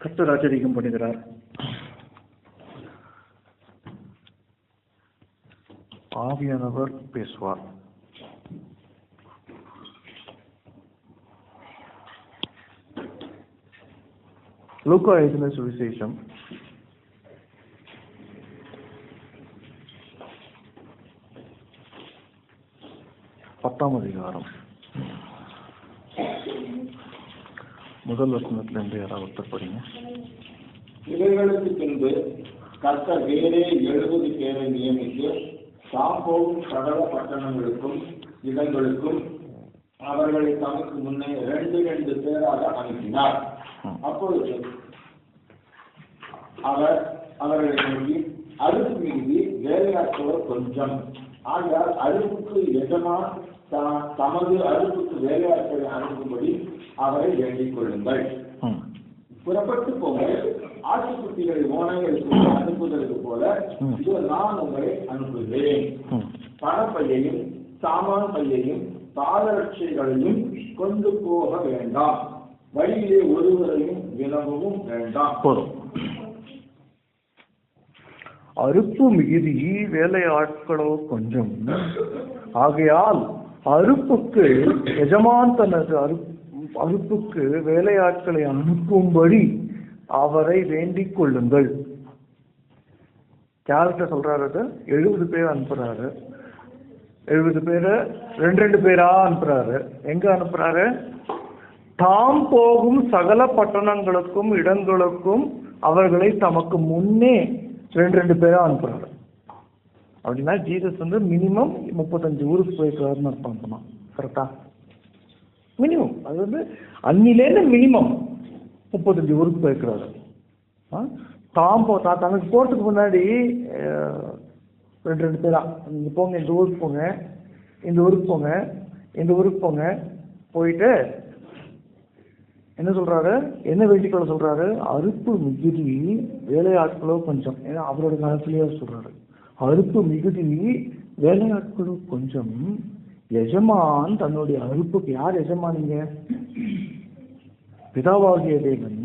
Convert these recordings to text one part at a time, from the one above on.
கர்த்தர் ராஜரீகம் பண்ணுகிறார். ஆவியானவர் பேசுவார். லூக்கா எழுதின சுவிசேஷம் 10ஆம் அதிகாரம் முதல் வசனத்திலிருந்து யாராவது ஒருத்தர் படிங்க. இவர்களுக்கு பின்பு கர்த்தர் வேறே 70 பேரை நியமித்து தாம் போகும் சகல பட்டணங்களுக்கும் இடங்களுக்கும் அவர்களை தமக்கு முன்னே 2 பேராக அனுப்பினார். அப்பொழுது அவர் அவர்களை நோக்கி, அறுப்பு மீறி வேலையாட்களோ கொஞ்சம், ஆகையால் அறுப்புக்கு எஜமான் தமது அறுப்புக்கு வேலையாட்களை அனுப்பும்படி அவரை வேண்டிக் கொள்ளுங்கள். புறப்பட்டு போங்க, ஆட்டுக்குட்டிகளை ஓனைகளுக்கு அனுப்புவதற்கு போல இது நான் உங்களை அனுப்புகிறேன். பணப்பையையும் சாமான் பையையும் பாதரட்சைகளையும் கொண்டு போக வேண்டாம், வழியிலே ஒருவரையும் வினவவும் வேண்டாம். போதும். அறுப்பு மிகுதி வேலையாட்களோ கொஞ்சம், ஆகையால் அறுப்புக்கு எஜமான் தனது அறுப்புக்கு வேலையாட்களை அனுப்பும்படி அவரை வேண்டிக் கொள்ளுங்கள். யார்கிட்ட சொல்றாரு? 70 பேர் அனுப்புறாரு. 70 பேரை 2 பேரா அனுப்புறாரு. எங்க அனுப்புறாரு? தாம் போகும் சகல பட்டணங்களுக்கும் இடங்களுக்கும் அவர்களை தமக்கு முன்னே 2 பேரா அனுப்புறாரு. அப்படின்னா ஜீசஸ் மினிமம் 35 ஊருக்கு போயிருக்காருன்னு அர்த்தம். கரெக்டா? மினிமம், அது அன்னிலேருந்து மினிமம் 35 ஊருக்கு போயிருக்கிறாரு. தனக்கு போறதுக்கு முன்னாடி 2 பேரா, நீங்க போங்க, இந்த ஊருக்கு போங்க, இந்த ஊருக்கு போங்க, இந்த ஊருக்கு போங்க, போயிட்டு என்ன சொல்றாரு? என்ன வேண்டிக்கொள்ள சொல்றாரு? அறுப்பு மிகுதி வேலையாட்களோ கொஞ்சம். ஏன்னா அவரோட காலத்திலேயே சொல்றாரு, அறுப்பு மிகுதி வேலையாட்களோ கொஞ்சம், எஜமான் தன்னுடைய அறுப்புக்கு. யார் எஜமானிங்க? பிதாவாகிய தேவன்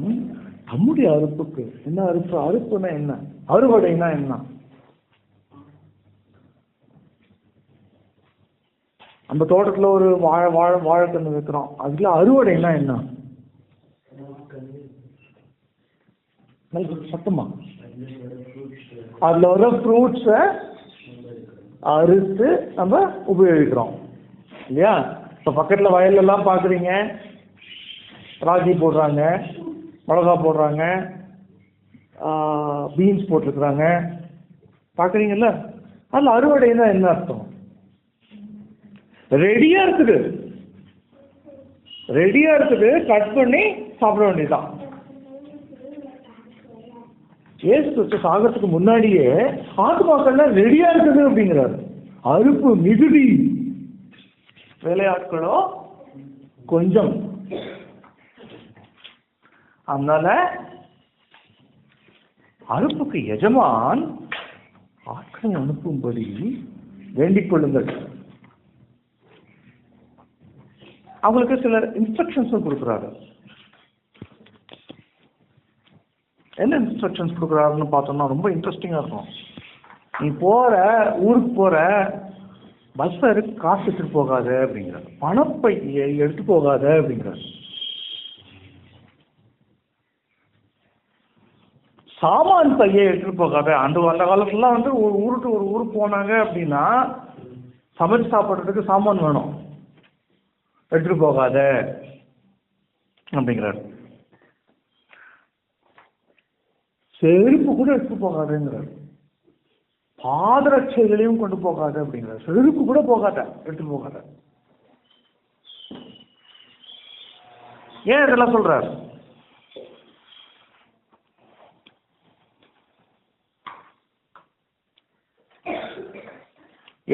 நம்முடைய அறுப்புக்கு. என்ன அறுப்பு? அறுப்புனா என்ன? அறுவடைனா என்ன? அந்த தோட்டத்துல ஒரு வாழைக்கன்று வைக்கிறோம், அதுல அறுவடைனா என்ன? சத்தமா, அதுல வர ஃப்ரூட்ஸ அறுத்து நம்ம உபயோகிக்கிறோம் இல்லையா? இப்ப பக்கத்துல வயல்ல எல்லாம் பாக்குறீங்க, ராகி போடுறாங்க, மிளகா போடுறாங்க, பீன்ஸ் போட்டிருக்கிறாங்க, பாக்குறீங்கல்ல? அதுல அறுவடைனா என்ன அர்த்தம்? ரெடியா இருக்குது, கட் பண்ணி சாப்பிட வேண்டியதுதான். இயேசு சாகத்துக்கு முன்னாடியே ஆத்துமாக்கள்லாம் ரெடியா இருக்குது அப்படிங்கிறாரு. அறுப்பு மிகுதி வேலையாட்களோ கொஞ்சம். அதனால அறுப்புக்கு எஜமான் ஆட்களை அனுப்பும்படி வேண்டிக் கொள்ளுங்கள். அவங்களுக்கு சில இன்ஸ்ட்ரக்ஷன்ஸும் கொடுக்குறாரு. என்ன இன்ஸ்ட்ரக்ஷன்ஸ் கொடுக்குறாருன்னு பார்த்தோம்னா ரொம்ப இன்ட்ரெஸ்டிங்காக இருக்கும். நீ ஊருக்கு போற பஸ் காசு எடுத்துட்டு போகாத அப்படிங்கிறார். பணப்பை எடுத்து போகாத அப்படிங்கிறார். சாமான் பையை எடுத்துட்டு போகாத. அந்த காலத்துலாம் ஒரு ஊருக்கு போனாங்க அப்படின்னா சமைச்சு சாப்பிட்றதுக்கு சாமான் வேணும், எடுத்துட்டு போகாத அப்படிங்கிறார். செருப்பு கூட எடுத்து போகாதுங்கிறார். பாதரட்சைகளையும் கொண்டு போகாது அப்படிங்கிறார். செருப்பு கூட எடுத்து போகாத. ஏன் இதெல்லாம் சொல்றார்?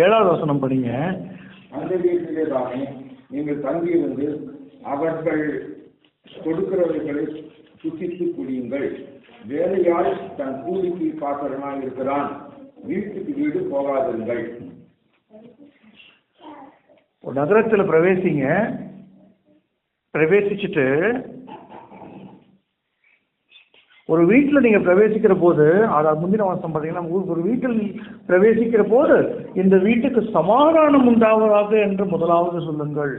ஏழாவது வசனம் படிங்க. அந்த வீட்டிலே தானே நீங்கள் தங்கியிருந்து அவர்கள் கொடுக்கிறவர்களை சுசித்து குடியுங்கள். வேலையால் தன் கூலிக்கு பாத்திரனாக இருக்கிறான், வீட்டுக்கு வீடு போகாதிருங்கள். ஒரு நகரத்தில் பிரவேசிச்சுட்டு ஒரு வீட்டில் நீங்க பிரவேசிக்கிற போது, அதாவது முந்தின வருஷம் பார்த்தீங்கன்னா, ஒரு வீட்டில் பிரவேசிக்கிற போது இந்த வீட்டுக்கு சமாதானம் உண்டாவதாக என்று முதலாவது சொல்லுங்கள்.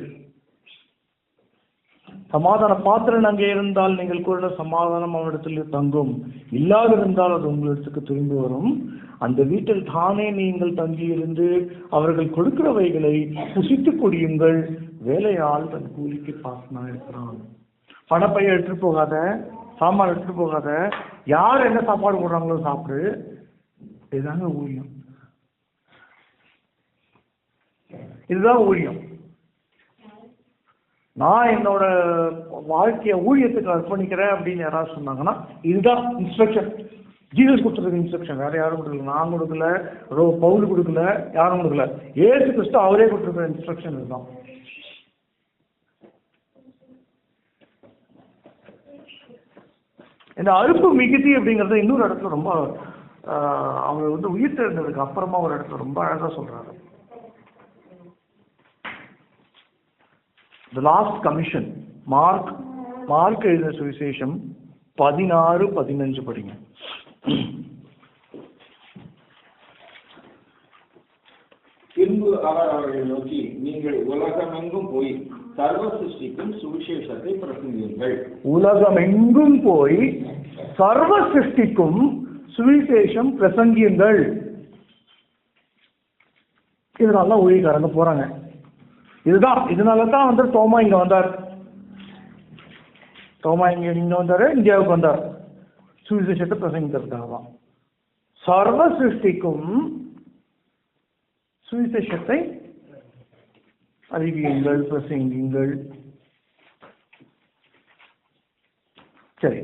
சமாதான பாத்திரன் அங்கே இருந்தால் நீங்கள் கூட சமாதானம் அவனிடத்தில் தங்கும், இல்லாதிருந்தால் அது உங்களிடத்துக்கு திரும்பி வரும். அந்த வீட்டில் தானே நீங்கள் தங்கியிருந்து அவர்கள் கொடுக்கிறவைகளை புசித்து குடியுங்கள். வேலையால் தன் கூலிக்கு பாசனா இருக்கிறான். பணப்பைய எடுத்துட்டு போகாத, சாமான் எடுத்துட்டு போகாத, யார் என்ன சாப்பாடு போடுறாங்களோ சாப்பிடு. இதுதாங்க ஊழியம். இதுதான் ஊழியம். நான் என்னோட வாழ்க்கைய ஊழியத்துக்கு அர்ப்பணிக்கிறேன் அப்படின்னு யாராவது சொன்னாங்கன்னா, இதுதான் இன்ஸ்ட்ரக்ஷன். ஜீசஸ் கொடுத்துருக்க இன்ஸ்ட்ரக்ஷன். வேற யாரும் கொடுக்கல. நான் கொடுக்கல, பவுல் கொடுக்கல, யாரும் கொடுக்கல. ஏசு கிறிஸ்து அவரே கொடுத்துருக்கிற இன்ஸ்ட்ரக்ஷன் இதுதான். இந்த அறுப்பு மிகுதி அப்படிங்கறத இன்னொரு இடத்துல ரொம்ப அவர் வந்து உயிர் தெரிந்ததுக்கு அப்புறமா ஒரு இடத்துல ரொம்ப அழகா சொல்றாரு. The last commission, மார்க் எழுதின சுவிசேஷம் 16:15 படிங்க. பின்பு அவர் அவர்களை நோக்கி, நீங்கள் உலகமெங்கும் போய் சர்வ சிருஷ்டிக்கும் சுவிசேஷத்தை பிரசங்கியுங்கள். உலகமெங்கும் போய் சர்வ சிருஷ்டிக்கும் சுவிசேஷம் பிரசங்கியுங்கள். இதனால ஊழியக்காரங்க போறாங்க. இதனாலதான் வந்து தோமா இங்க வந்தார். தோமா இங்க வந்தாரு, இந்தியாவுக்கு வந்தார். சுவிசேஷத்தை பிரசங்கிக்கிறதுக்காக தான். சர்வ சிருஷ்டிக்கும் சுவிசேஷத்தை அறிவியுங்கள், பிரசங்கியுங்கள். சரி,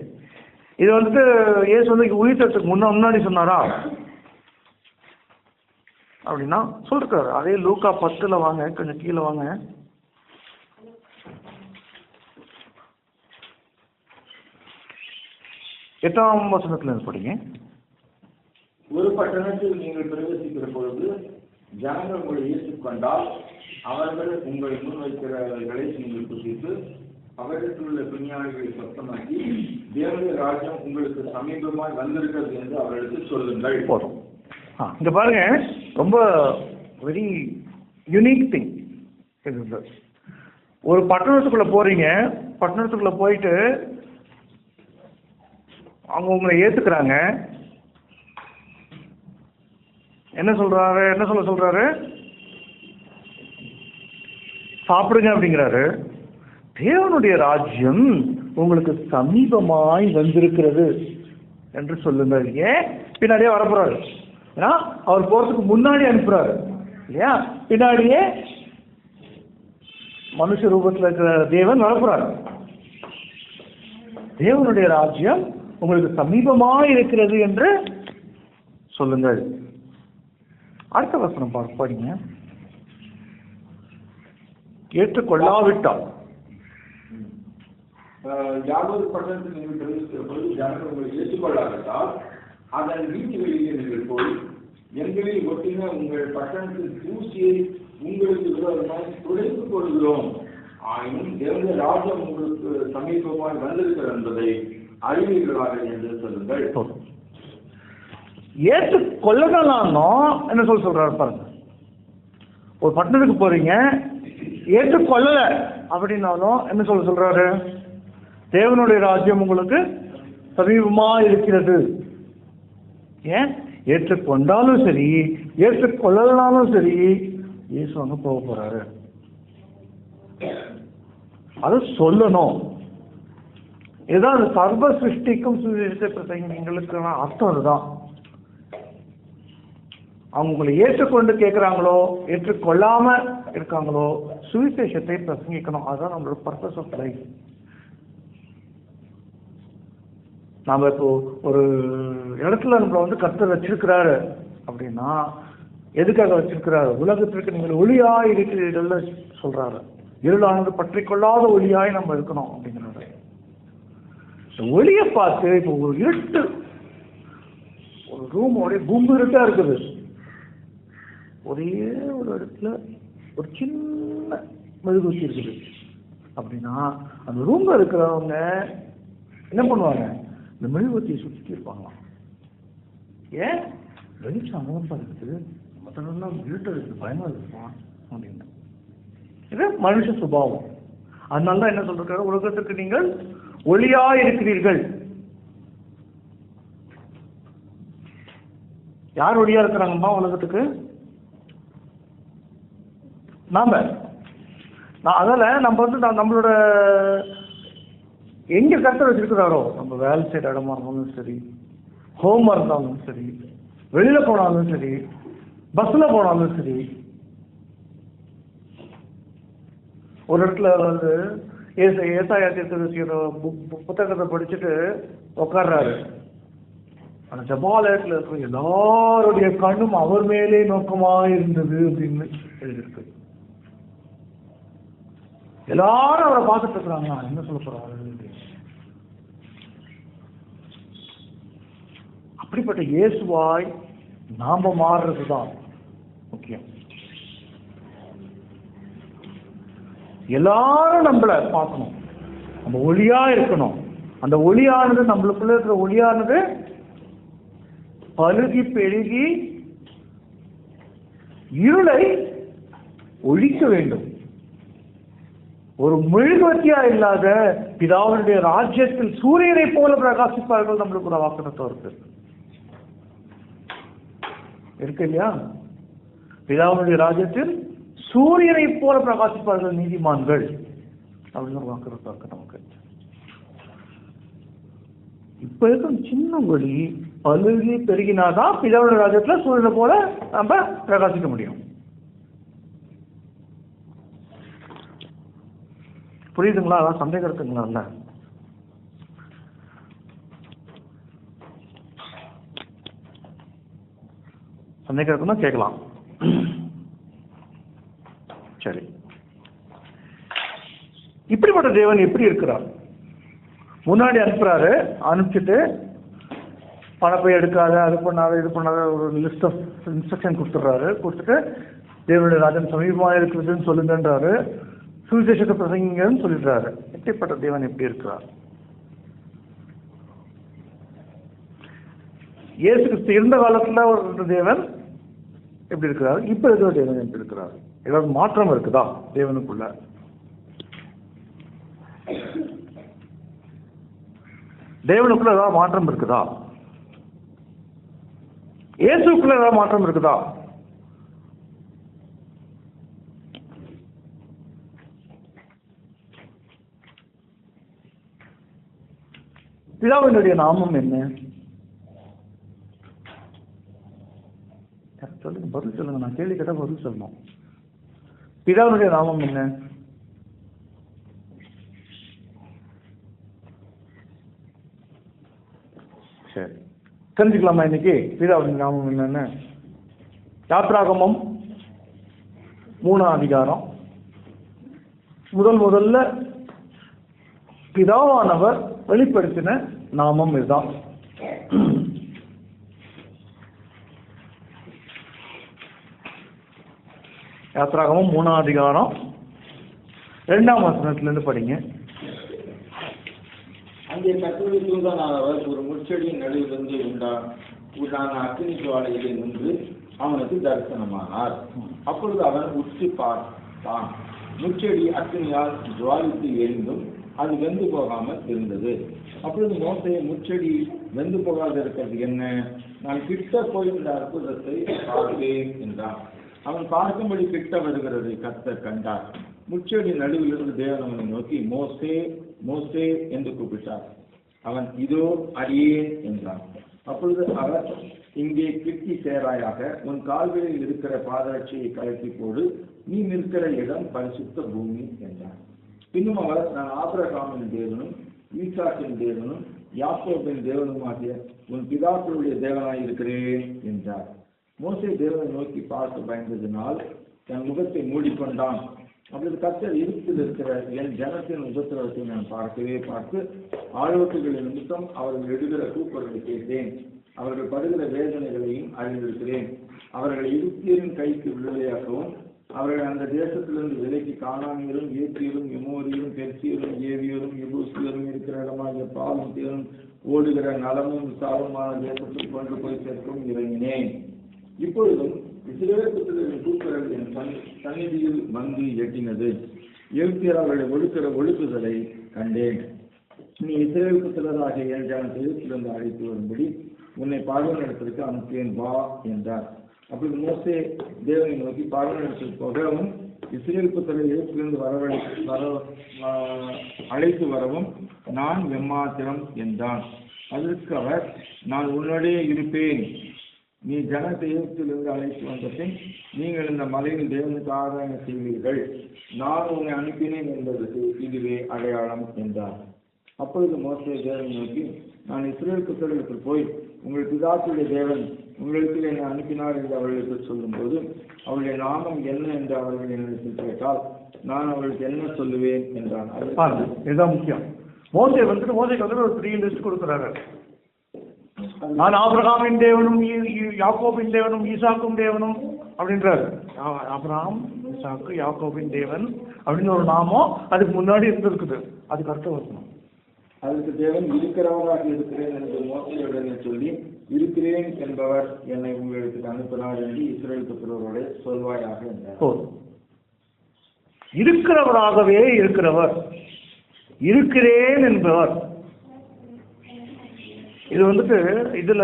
இது வந்துட்டு இயேசு வந்து உயிர்த்தத்துக்கு முன்னாடி சொன்னாரா அப்படின்னா சொல்றாரு. அதே லூக்கா 10 வாங்க, கொஞ்சம் கீழே வாங்க. 8ஆம் வசனத்துல படிங்க. ஒரு பட்டணத்தில் நீங்கள் பிரவேசிக்கிற பொழுது ஜனங்கள் உங்களை ஏற்றுக்கொண்டால் அவர்கள் உங்களை முன்வைக்கிறவர்களை நீங்கள் புசித்து அவர்களுக்கு உள்ள பிணியாளிகளை சொந்தமாக்கி தேவனுடைய ராஜ்யம் உங்களுக்கு சமீபமாய் வந்திருக்கிறது என்று அவர்களுக்கு சொல்லுங்கள். போதும். இங்க பாருங்க, ரொம்ப வெரி யூனிக் திங். ஒரு பட்டணத்துக்குள்ள போறீங்க, பட்டணத்துக்குள்ள போயிட்டு அவங்க உங்களை ஏத்துக்கிறாங்க. என்ன சொல்ல சொல்றாரு? சாப்பிடுங்க அப்படிங்கிறாரு. தேவனுடைய ராஜ்யம் உங்களுக்கு சமீபமாய் வந்திருக்கிறது என்று சொல்லுங்கள். ஏன் பின்னாடியே வரப்போறாரு? ஏன்னா அவர் போறதுக்கு முன்னாடி அனுப்புறாரு இல்லையா? பின்னாடியே மனுஷ ரூபத்தில் இருக்கிற தேவன் வரப்போறாரு. தேவனுடைய ராஜ்யம் உங்களுக்கு சமீபமாய் இருக்கிறது என்று சொல்லுங்கள். அடுத்த வசனம் படிங்க. ஏற்றுக்கொள்ளாவிட்டால் யாதொரு பட்டணத்தில் நீங்கள் பிரவேசிக்கிற பொழுது ஜனங்கள் உங்களை ஏற்றுக்கொள்ளாவிட்டால் அதன் வீட்டு வெளியே நீங்கள் போய் எங்களில் ஒட்டின உங்கள் பட்டணத்தின் தூசியை உங்களுக்கு விரோதமாய் துடைத்துக் கொள்கிறோம். ஆயினும் தேவனுடைய ராஜ்யம் உங்களுக்கு சமீபமாய் வந்திருக்கிறது என்பதை அறிவீர்களாக என்று சொல்லுங்கள். ஏற்றுக்கொள்ளலாம் என்ன சொல்றாரு பாருங்க. ஒரு பட்டணத்துக்கு போறீங்க, ஏற்றுக்கொள்ளல அப்படின்னாலும் என்ன சொல்றாரு? தேவனுடைய ராஜ்யம் உங்களுக்கு சமீபமா இருக்கிறது. ஏன்? ஏற்றுக்கொண்டாலும் சரி, ஏற்றுக்கொள்ளலாலும் சரி, இயேசு அங்க போக போறாரு. அது சொல்லணும். ஏதாவது சர்வ சிருஷ்டிக்கும் சுவிசேஷத்தை பிரசங்கிங்களுக்கு அர்த்தம் அதுதான். அவங்க உங்களை ஏற்றுக்கொண்டு கேட்கிறாங்களோ ஏற்றுக்கொள்ளாம இருக்காங்களோ சுவிசேஷத்தை பிரசங்கிக்கணும். அதுதான் நம்மளோட பர்பஸ் ஆஃப் லைஃப். நாம இப்போ ஒரு இடத்துல நம்மள வந்து கர்த்தர் வச்சிருக்கிறாரு அப்படின்னா எதுக்காக வச்சிருக்கிறாரு? உலகத்திற்கு நீங்கள் ஒளியாய் இருக்கிறீர்கள் சொல்றாரு. இருளானது பற்றி கொள்ளாத ஒளியாய் நம்ம இருக்கணும் அப்படிங்கிறாரு. ஒளியை பார்த்து இப்போ ஒரு இருட்டு, ஒரு ரூம் ஒரே பூம்பு இருட்டா இருக்குது. ஒரே ஒரு இடத்துல ஒரு சின்ன மெழுகுவர்த்தி இருக்குது அப்படின்னா அந்த ரூம்ல இருக்கிறவங்க என்ன பண்ணுவாங்க, இந்த மெழுகுவர்த்தியை சுற்றி இருப்பாங்களாம். ஏன் வெளிச்சம் அமர்ப்பா இருக்குது, மற்றெல்லாம் இருட்டு இருக்குது, பயமா இருக்குமா அப்படின்னு. இது மனுஷ சுபாவம். அதனால தான் என்ன சொல்றாரு, உலகத்துக்கு நீங்கள் ஒளியா இருக்கிறீர்கள். யார் ஒளியா இருக்கிறாங்கம்மா உலகத்துக்கு? நாம. அதனால நம்ம வந்து நம்மளோட எங்க கருத்தை வச்சிருக்கிறாரோ, நம்ம வேலை செய்யற இடமா இருந்தாலும் சரி, ஹோமா இருந்தாலும் சரி, வெளியில போனாலும் சரி, பஸ்ல போனாலும் சரி, ஒரு இடத்துல வந்து ஏசாயா தீர்க்கதரிசியோட புத்தகத்தை படிச்சுட்டு உட்கார்றாரு. அந்த ஜபாலயத்துல இருக்கிற எல்லாருடைய கண்ணும் அவர் மேலே நோக்கமாக இருந்தது அப்படின்னு எழுதியிருக்கு. எல்லாரும் அவரை பார்த்துட்டு இருக்கிறாங்க, என்ன சொல்ல போறாரு. அப்படிப்பட்ட இயேசுவாய் நாம மாறுறதுதான் முக்கியம். எல்லாரும் நம்மள பார்க்கணும், நம்ம ஒளியா இருக்கணும். அந்த ஒளியானது, நம்மளுக்குள்ள இருக்கிற ஒளியானது பழுகி பெருகி இருளை ஒழிக்க வேண்டும். ஒரு மெழுகுவர்த்தியா இல்லாத பிதாவுடைய ராஜ்யத்தில் சூரியனை போல பிரகாசிப்பார்கள் நம்மளுக்கு ஒரு வாக்குத்தத்தம் இருக்கு இல்லையா? பிதாவுடைய ராஜ்யத்தில் சூரியனை போல பிரகாசிப்பார்கள் நீதிமான்கள் அப்படின்னு ஒரு வாக்குத்தத்தம் இருக்கு நமக்கு. இப்ப இருக்கும் சின்ன ஒளி பழுகி பெருகினாதான் பிதாவுடைய ராஜ்யத்துல சூரியனை போல நம்ம பிரகாசிக்க முடியும். புரியுதுங்களா? அதான் சந்தேகம் இருக்குங்களா? இல்ல சந்தேகம் இருக்குன்னா கேட்கலாம். சரி, இப்படிப்பட்ட தேவன் எப்படி இருக்கிறார்? முன்னாடி அனுப்புறாரு, அனுப்பிச்சுட்டு பணப்பை எடுக்காத, அது பண்ணாத, இது பண்ணாத ஒரு லிஸ்ட் ஆஃப் இன்ஸ்ட்ரக்ஷன் கொடுத்துட்றாரு. கொடுத்துட்டு தேவனுடைய ராஜன் சமீபமாக இருக்குதுன்னு சொல்லுங்கன்றாரு, சுவிசேஷத்தை பிரசங்கிங்கன்னு சொல்லிடுறாரு. எப்படிப்பட்ட தேவன் எப்படி இருக்கிறார்? இயேசு கிறிஸ்து இருந்த காலத்துல ஒரு தேவன் எப்படி இருக்கிறார், இப்ப இருக்கிற தேவன் எப்படி இருக்கிறார்? ஏதாவது மாற்றம் இருக்குதா தேவனுக்குள்ள? தேவனுக்குள்ள ஏதாவது மாற்றம் இருக்குதா? இயேசுக்குள்ள ஏதாவது மாற்றம் இருக்குதா? பிதாவினுடைய நாமம் என்ன? சொல்லுங்க, பதில் சொல்லுங்க. நான் கேள்வி கேட்டா பதில் சொல்லணும். பிதாவினுடைய நாமம் என்ன? சரி, தெரிஞ்சுக்கலாமா இன்னைக்கு பிதாவினுடைய நாமம் என்னன்னு? யாத்ராகமம் 3ஆம் அதிகாரம் முதல்ல பிதாவானவர் வெளிப்படுத்தின நாமம் இதுதான். யாத்ராகமம் 3ஆம் அதிகாரம் 2ஆம் வசனத்திலிருந்து படிங்க. அங்கே கர்த்தருடைய தூதனானவர் ஒரு முட்செடியின் நடுவிலிருந்து உண்டான அக்கினி ஜுவாலையிலே நின்று அவனுக்கு தரிசனமானார். அப்பொழுது அவன் உற்று பார்த்தான். முட்செடி அக்கினியால் ஜுவாலித்து எரிந்தும் அது வெந்து போகாமல் இருந்தது. அப்பொழுது மோசே, முட்செடி வெந்து போகாது இருக்கிறது என்ன? நான் கிட்ட போய் இந்த அற்புதத்தை பார்ப்பேன் என்றான். அவன் பார்க்கும்படி கிட்ட வருகிறதை கர்த்தர் கண்டார். முட்செடி நடுவிலிருந்து தேவன் அவனை நோக்கி, மோசே மோசே என்று கூப்பிட்டார். அவன், இதோ அடியேன் என்றான். அப்பொழுது அவர், இங்கே கிட்டி சேராயாக, உன் கால்களில் இருக்கிற பாதரட்சியை கலக்கி போடு, நீ நிற்கிற இடம் பரிசுத்த பூமி என்றார். பின்னும் அவர், நான் ஆபிரகாமின் தேவனும் ஈசாக்கின் தேவனும் யாக்கோபின் தேவனுமாகிய உன் பிதாக்களுடைய தேவனாய் இருக்கிறேன் என்றார். மோசே தேவனை நோக்கி பார்த்து பயந்ததினால் தன் முகத்தை மூடிக்கொண்டான். அப்பொழுது கர்த்தர் இருட்டில் இருக்கிற என் ஜனத்தின் உபத்திரவத்தை நான் பார்த்து ஆழ்வத்துகளின் நிமித்தம் அவர்கள் எடுக்கிற கூக்குரலை கேட்டேன். அவர்கள் படுகிற வேதனைகளையும் அறிந்திருக்கிறேன். அவர்களை இருட்டியரின் கைக்கு விடுதலையாக்கவும் அவர்கள் அந்த தேசத்திலிருந்து விலைக்கு கானானியரும் ஏத்தியரும் எமோரியரும் பெர்சியரும் ஏவியரும் எபூசியரும் இருக்கிற இடமாகிய பாலும் தேரும் ஓடுகிற நலமும் விசாலமான தேசத்தில் கொண்டு போய் சேர்க்கும் இறங்கினேன். இப்பொழுதும் இஸ்ரவேல் புத்திரரின் கூக்குரல் என் சந்நிதியில் வந்து எட்டினது. எகிப்தியர் அவர்களை ஒழுக்குதலை கண்டேன். நீ இஸ்ரவேல் புத்திரராகிய என் ஜனத்தை எகிப்திலிருந்து அழைத்து வரும்படி உன்னை பார்வோனிடத்திற்கு அனுப்பினேன் வா என்றார். அப்படி மோசே தேவனை நோக்கி பார்வோனிடத்தில் போகவும் இஸ்ரவேல் புத்திரரை எகிப்திலிருந்து அழைத்து வரவும் நான் எம்மாத்திரம் என்றான். அதற்கு அவர், நான் உன்னோடே இருப்பேன். நீ ஜனத்தை எகிப்திலிருந்து அழைத்து வந்த பின் நீங்கள் இந்த மலையில் தேவனுக்கு ஆராதனை செய்வீர்கள். நான் உன்னை அனுப்பினேன் என்பதற்கு இதுவே அடையாளம் என்றார். அப்பொழுது மோசே தேவனை நோக்கி, நான் இஸ்ரவேல் புத்திரருக்கு போய் உங்கள் பிதாக்களுடைய தேவன் உங்களுக்கு என்னை அனுப்பினார் என்று அவர்களுக்கு சொல்லும்போது அவருடைய நாமம் என்ன என்று அவர்கள் என்னிடத்தில் கேட்டால் நான் அவர்களுக்கு என்ன சொல்லுவேன் என்றான். இதுதான் முக்கியம். மோசேக்கு வந்து ஒரு 3 லிஸ்ட் கொடுக்குறாரு. நான் ஆபிரகாமின் தேவனும் யாக்கோபின் தேவனும் ஈசாக்கும் தேவனும் அப்படின்றாரு. ஆபிரகாம், ஈசாக்கு, யாக்கோபின் தேவன் அப்படின்னு ஒரு நாமம் அதுக்கு முன்னாடி இருந்திருக்குது. அதுக்கு அர்த்தம் வரணும். அதற்கு தேவன் இருக்கிறவராக இருக்கிறேன் என்று மோசேயுடனே சொல்லி, இருக்கிறேன் என்பவர் என்னை உங்களுக்கு அனுப்பினார் என்று இஸ்ரவேல் புத்திரரோடு சொல்வாயாக என்றார். இருக்கிறவராகவே இருக்கிறவர், இருக்கிறேன் என்பவர். இது வந்துட்டு இதுல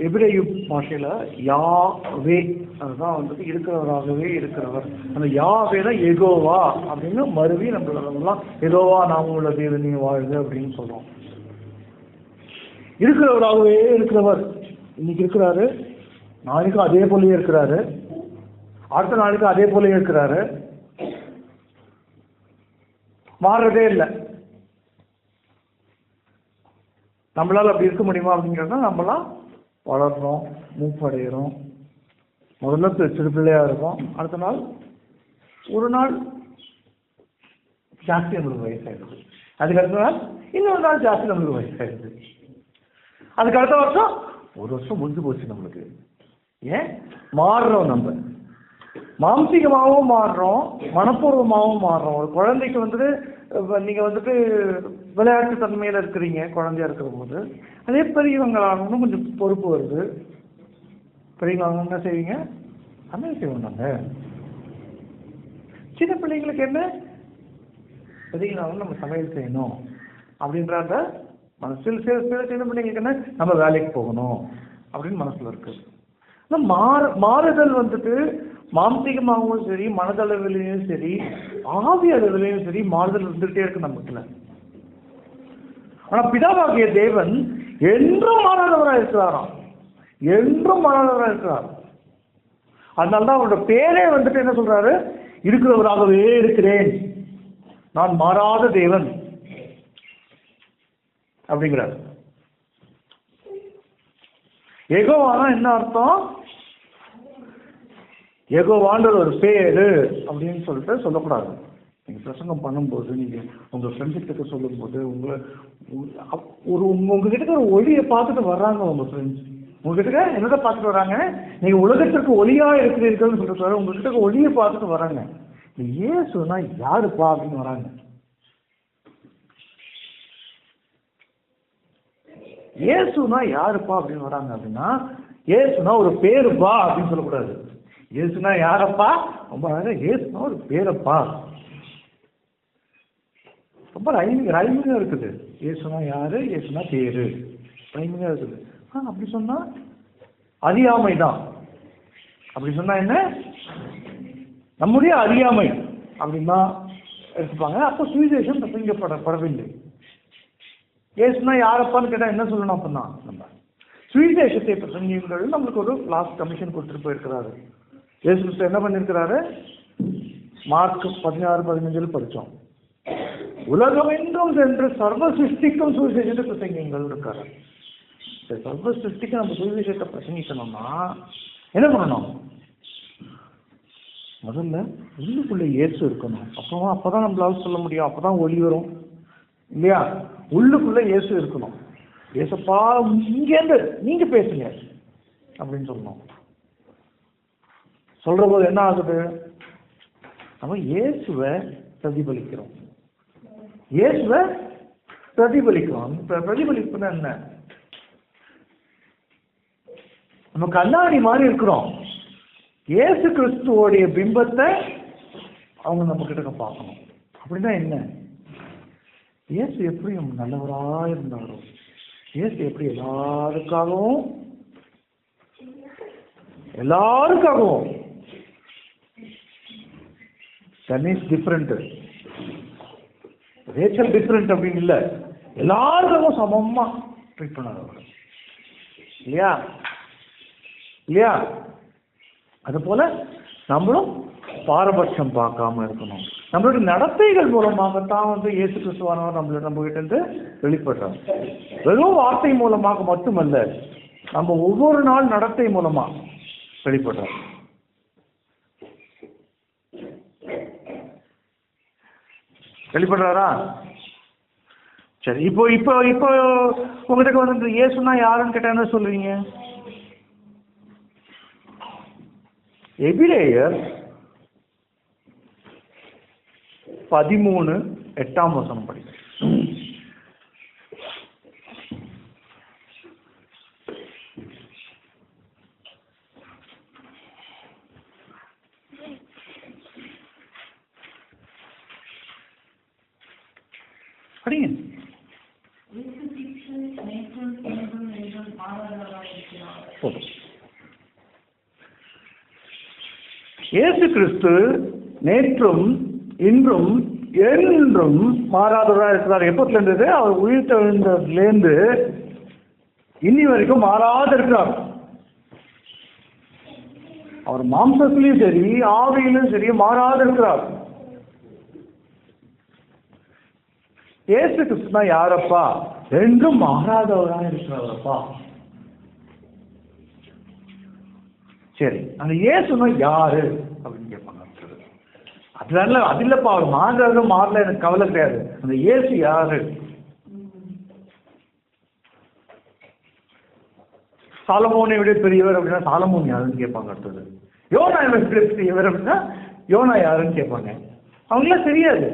எபிரேய பாஷையில யாவே, அதுதான் வந்துட்டு இருக்கிறவராகவே இருக்கிறவர். அந்த யாவே தான் எகோவா அப்படின்னு மறுவி நம்மளெல்லாம் எகோவா நாம உள்ள தேவனே வாழ்க அப்படின்னு சொல்றோம். இருக்கிறவராகவே இருக்கிறவர் இன்னைக்கு இருக்கிறாரு, நாளைக்கு அதே போலயே இருக்கிறாரு, அடுத்த நாளைக்கு அதே போலயே இருக்கிறாரு, மாறுறதே இல்லை. நம்மளால அப்படி இருக்க முடியுமா அப்படிங்கிறத நம்மளாம் வளர்றோம், மூப்படைகிறோம். முதல்ல சிறு பிள்ளையா இருக்கும், அடுத்த நாள் ஒரு நாள் ஜாஸ்தி நம்மளுக்கு வயசாயிடுது, அதுக்கு அடுத்த நாள் இன்னொரு நாள் ஜாஸ்தி நம்மளுக்கு வயசாயிடுது, அதுக்கு அடுத்த வருஷம் ஒரு வருஷம் முடிஞ்சு போச்சு நம்மளுக்கு. ஏன் மாறுறோம்? நம்ம மாம்சீகமாகவும் மாறுறோம், மனப்பூர்வமாகவும் மாறுறோம். ஒரு குழந்தைக்கு வந்துட்டு நீங்க வந்துட்டு விளையாட்டு தன்மையில இருக்கிறீங்க குழந்தையா இருக்கிற போது, அதே பெரியவங்களாகணும் கொஞ்சம் பொறுப்பு வருது. பெரியவங்க என்ன செய்வீங்க? சமையல் செய்வோம். நாங்க சின்ன பிள்ளைங்களுக்கு என்ன, பெரியவங்க நம்ம சமையல் செய்யணும் அப்படின்ற மனசில் சின்ன பிள்ளைங்களுக்கு என்ன, நம்ம வேலைக்கு போகணும் அப்படின்னு மனசுல இருக்கு. மாறுதல் வந்துட்டு மாம்சீகமாகவும் சரி, மனதளவிலையும் சரி, ஆவி அளவிலையும் சரி மாறுதல் இருந்துகிட்டே இருக்கு நமக்குள்ள. ஆனா பிதாவாகிய தேவன் என்றும் மாறாதவராக இருக்கிறாராம், என்றும் மாறாதவராக இருக்கிறார். அதனால்தான் அவரோட பேரே வந்துட்டு என்ன சொல்றாரு? இருக்கிறவராகவே இருக்கிறேன், நான் மாறாத தேவன் அப்படிங்கிறார். எகோவானா என்ன அர்த்தம்? எகோவான்ற ஒரு பேரு அப்படின்னு சொல்லிட்டு சொல்லக்கூடாது. நீங்க பிரசங்கம் பண்ணும்போது, நீங்க உங்க ஃப்ரெண்ட்ஸுக்கிட்ட சொல்லும் போது, உங்ககிட்ட ஒரு ஒளியை பார்த்துட்டு வர்றாங்க உங்க ஃப்ரெண்ட்ஸ். உங்ககிட்ட என்னதான் பார்த்துட்டு வராங்க? நீங்க உலகத்திற்கு ஒளியா இருக்கிறீர்கள்னு சொல்லிட்டு உங்ககிட்ட ஒளியை பார்த்துட்டு வராங்க. இயேசுனா யாருப்பா அப்படின்னு வராங்க. இயேசுனா யாருப்பா அப்படின்னு வராங்க அப்படின்னா, இயேசுனா ஒரு பேருப்பா அப்படின்னு சொல்லக்கூடாது. இயேசுனா யாரப்பா? ரொம்ப அழகா இயேசுனா ஒரு பேரப்பா. ரொம்ப ரைமிங்கா இருக்குது. இயேசுனா யாரு, இயேசுனா பேரு, ரைமிங்கா இருக்குது. அப்படி சொன்னா அறியாமை தான். அப்படி சொன்னா என்ன? நம்முடைய அறியாமை அப்படின்னா எடுத்துப்பாங்க. அப்போ சுவிசேஷம் பிரசங்கப்படவில்லை. இயேசுனா யாரப்பான்னு கேட்டா என்ன சொல்லணும்? அப்படின்னா நம்ம சுவிசேஷத்தை பிரசங்கிகள் நம்மளுக்கு ஒரு லாஸ்ட் கமிஷன் கொடுத்துட்டு போயிருக்கிறாரு. இயேசு கிறிஸ்து என்ன பண்ணிருக்கிறாரு? மார்க் 16-15 படிச்சோம். உலகமெங்கும் சென்று சர்வ சிருஷ்டிக்கும் சுவிசேஷத்தை பிரசங்கிங்கள் இருக்காரு. சர்வ சிருஷ்டிக்கு நம்ம சுவிசேஷத்தை பிரசங்கிக்கணும்னா என்ன பண்ணணும்? முதல்ல உள்ளுக்குள்ள இயேசு இருக்கணும். அப்பதான் நம்மளால சொல்ல முடியும். அப்பதான் ஒளி வரும் இல்லையா? உள்ளுக்குள்ள இயேசு இருக்கணும். இயேசப்பா இங்கேருந்து நீங்க பேசுங்க அப்படின்னு சொல்லணும். சொல்ற போது என்ன ஆகுது? நம்ம இயேசுவை பிரதிபலிக்கிறோம். இயேசுவை பிரதிபலிக்கிறோம். பிரதிபலிப்புன்னா என்ன? நம்ம கண்ணாடி மாதிரி இருக்கிறோம். இயேசு கிறிஸ்துவோடைய பிம்பத்தை அவங்க நம்ம கிட்ட பார்க்கணும். அப்படின்னா என்ன? இயேசு எப்படி நல்லவராக இருந்தாரோ, இயேசு எப்படி எல்லாருக்காகவும் தனிஷ் டிஃபரெண்ட், ரேச்சல் டிஃபரெண்ட் அப்படின்னு இல்லை, எல்லாருக்காகவும் சமமா ட்ரீட் பண்ணார் இல்லையா? இல்லையா? அது போல நம்மளும் பாரபட்சம் பார்க்காம இருக்கணும். நம்மளுடைய நடத்தைகள் மூலமாகத்தான் இயேசு கிறிஸ்துவானவர் நம்ம கிட்ட இருந்து வெளிப்படுறார். வெறும் வார்த்தை மூலமாக மட்டுமல்ல, நம்ம ஒவ்வொரு நாள் நடத்தை மூலமா வெளிப்படுறார். வெளிப்படுறாரா? சரி, இப்போ இப்போ இப்போ உங்ககிட்ட இயேசுனா யாருன்னு கேட்டா என்ன சொல்றீங்க? எபிரேயர் 13:8 படிங்க. படிங்க. இயேசு கிறிஸ்து நேற்றும் இன்றும் என்றும் மாறாதவராக இருக்கிறார். எப்பத்துல இருந்தது? அவர் உயிர் தெழுந்ததுலேருந்து இன்னி வரைக்கும் மாறாத இருக்கிறார். அவர் மாம்சத்திலையும் சரி ஆவியிலும் சரி மாறாத இருக்கிறார். இயேசு கிறிஸ்துனா யாரப்பா? என்றும் மாறாதவராக இருக்கிறாரப்பா. சரி, அந்த இயேசுனா யாரு அப்படின்னு கேட்பாங்க. அதனால அது இல்லப்பா, அவர் மாறாத மாறல, எனக்கு கவலை கிடையாது. அந்த இயேசு யாரு? சாலமோனை விட பெரியவர் அப்படின்னா சாலமோன் யாருன்னு கேட்பாங்க. அடுத்தது யோனா விட பெரியவர் அப்படின்னா யோனா யாருன்னு கேட்பாங்க. அவங்களாம் தெரியாது.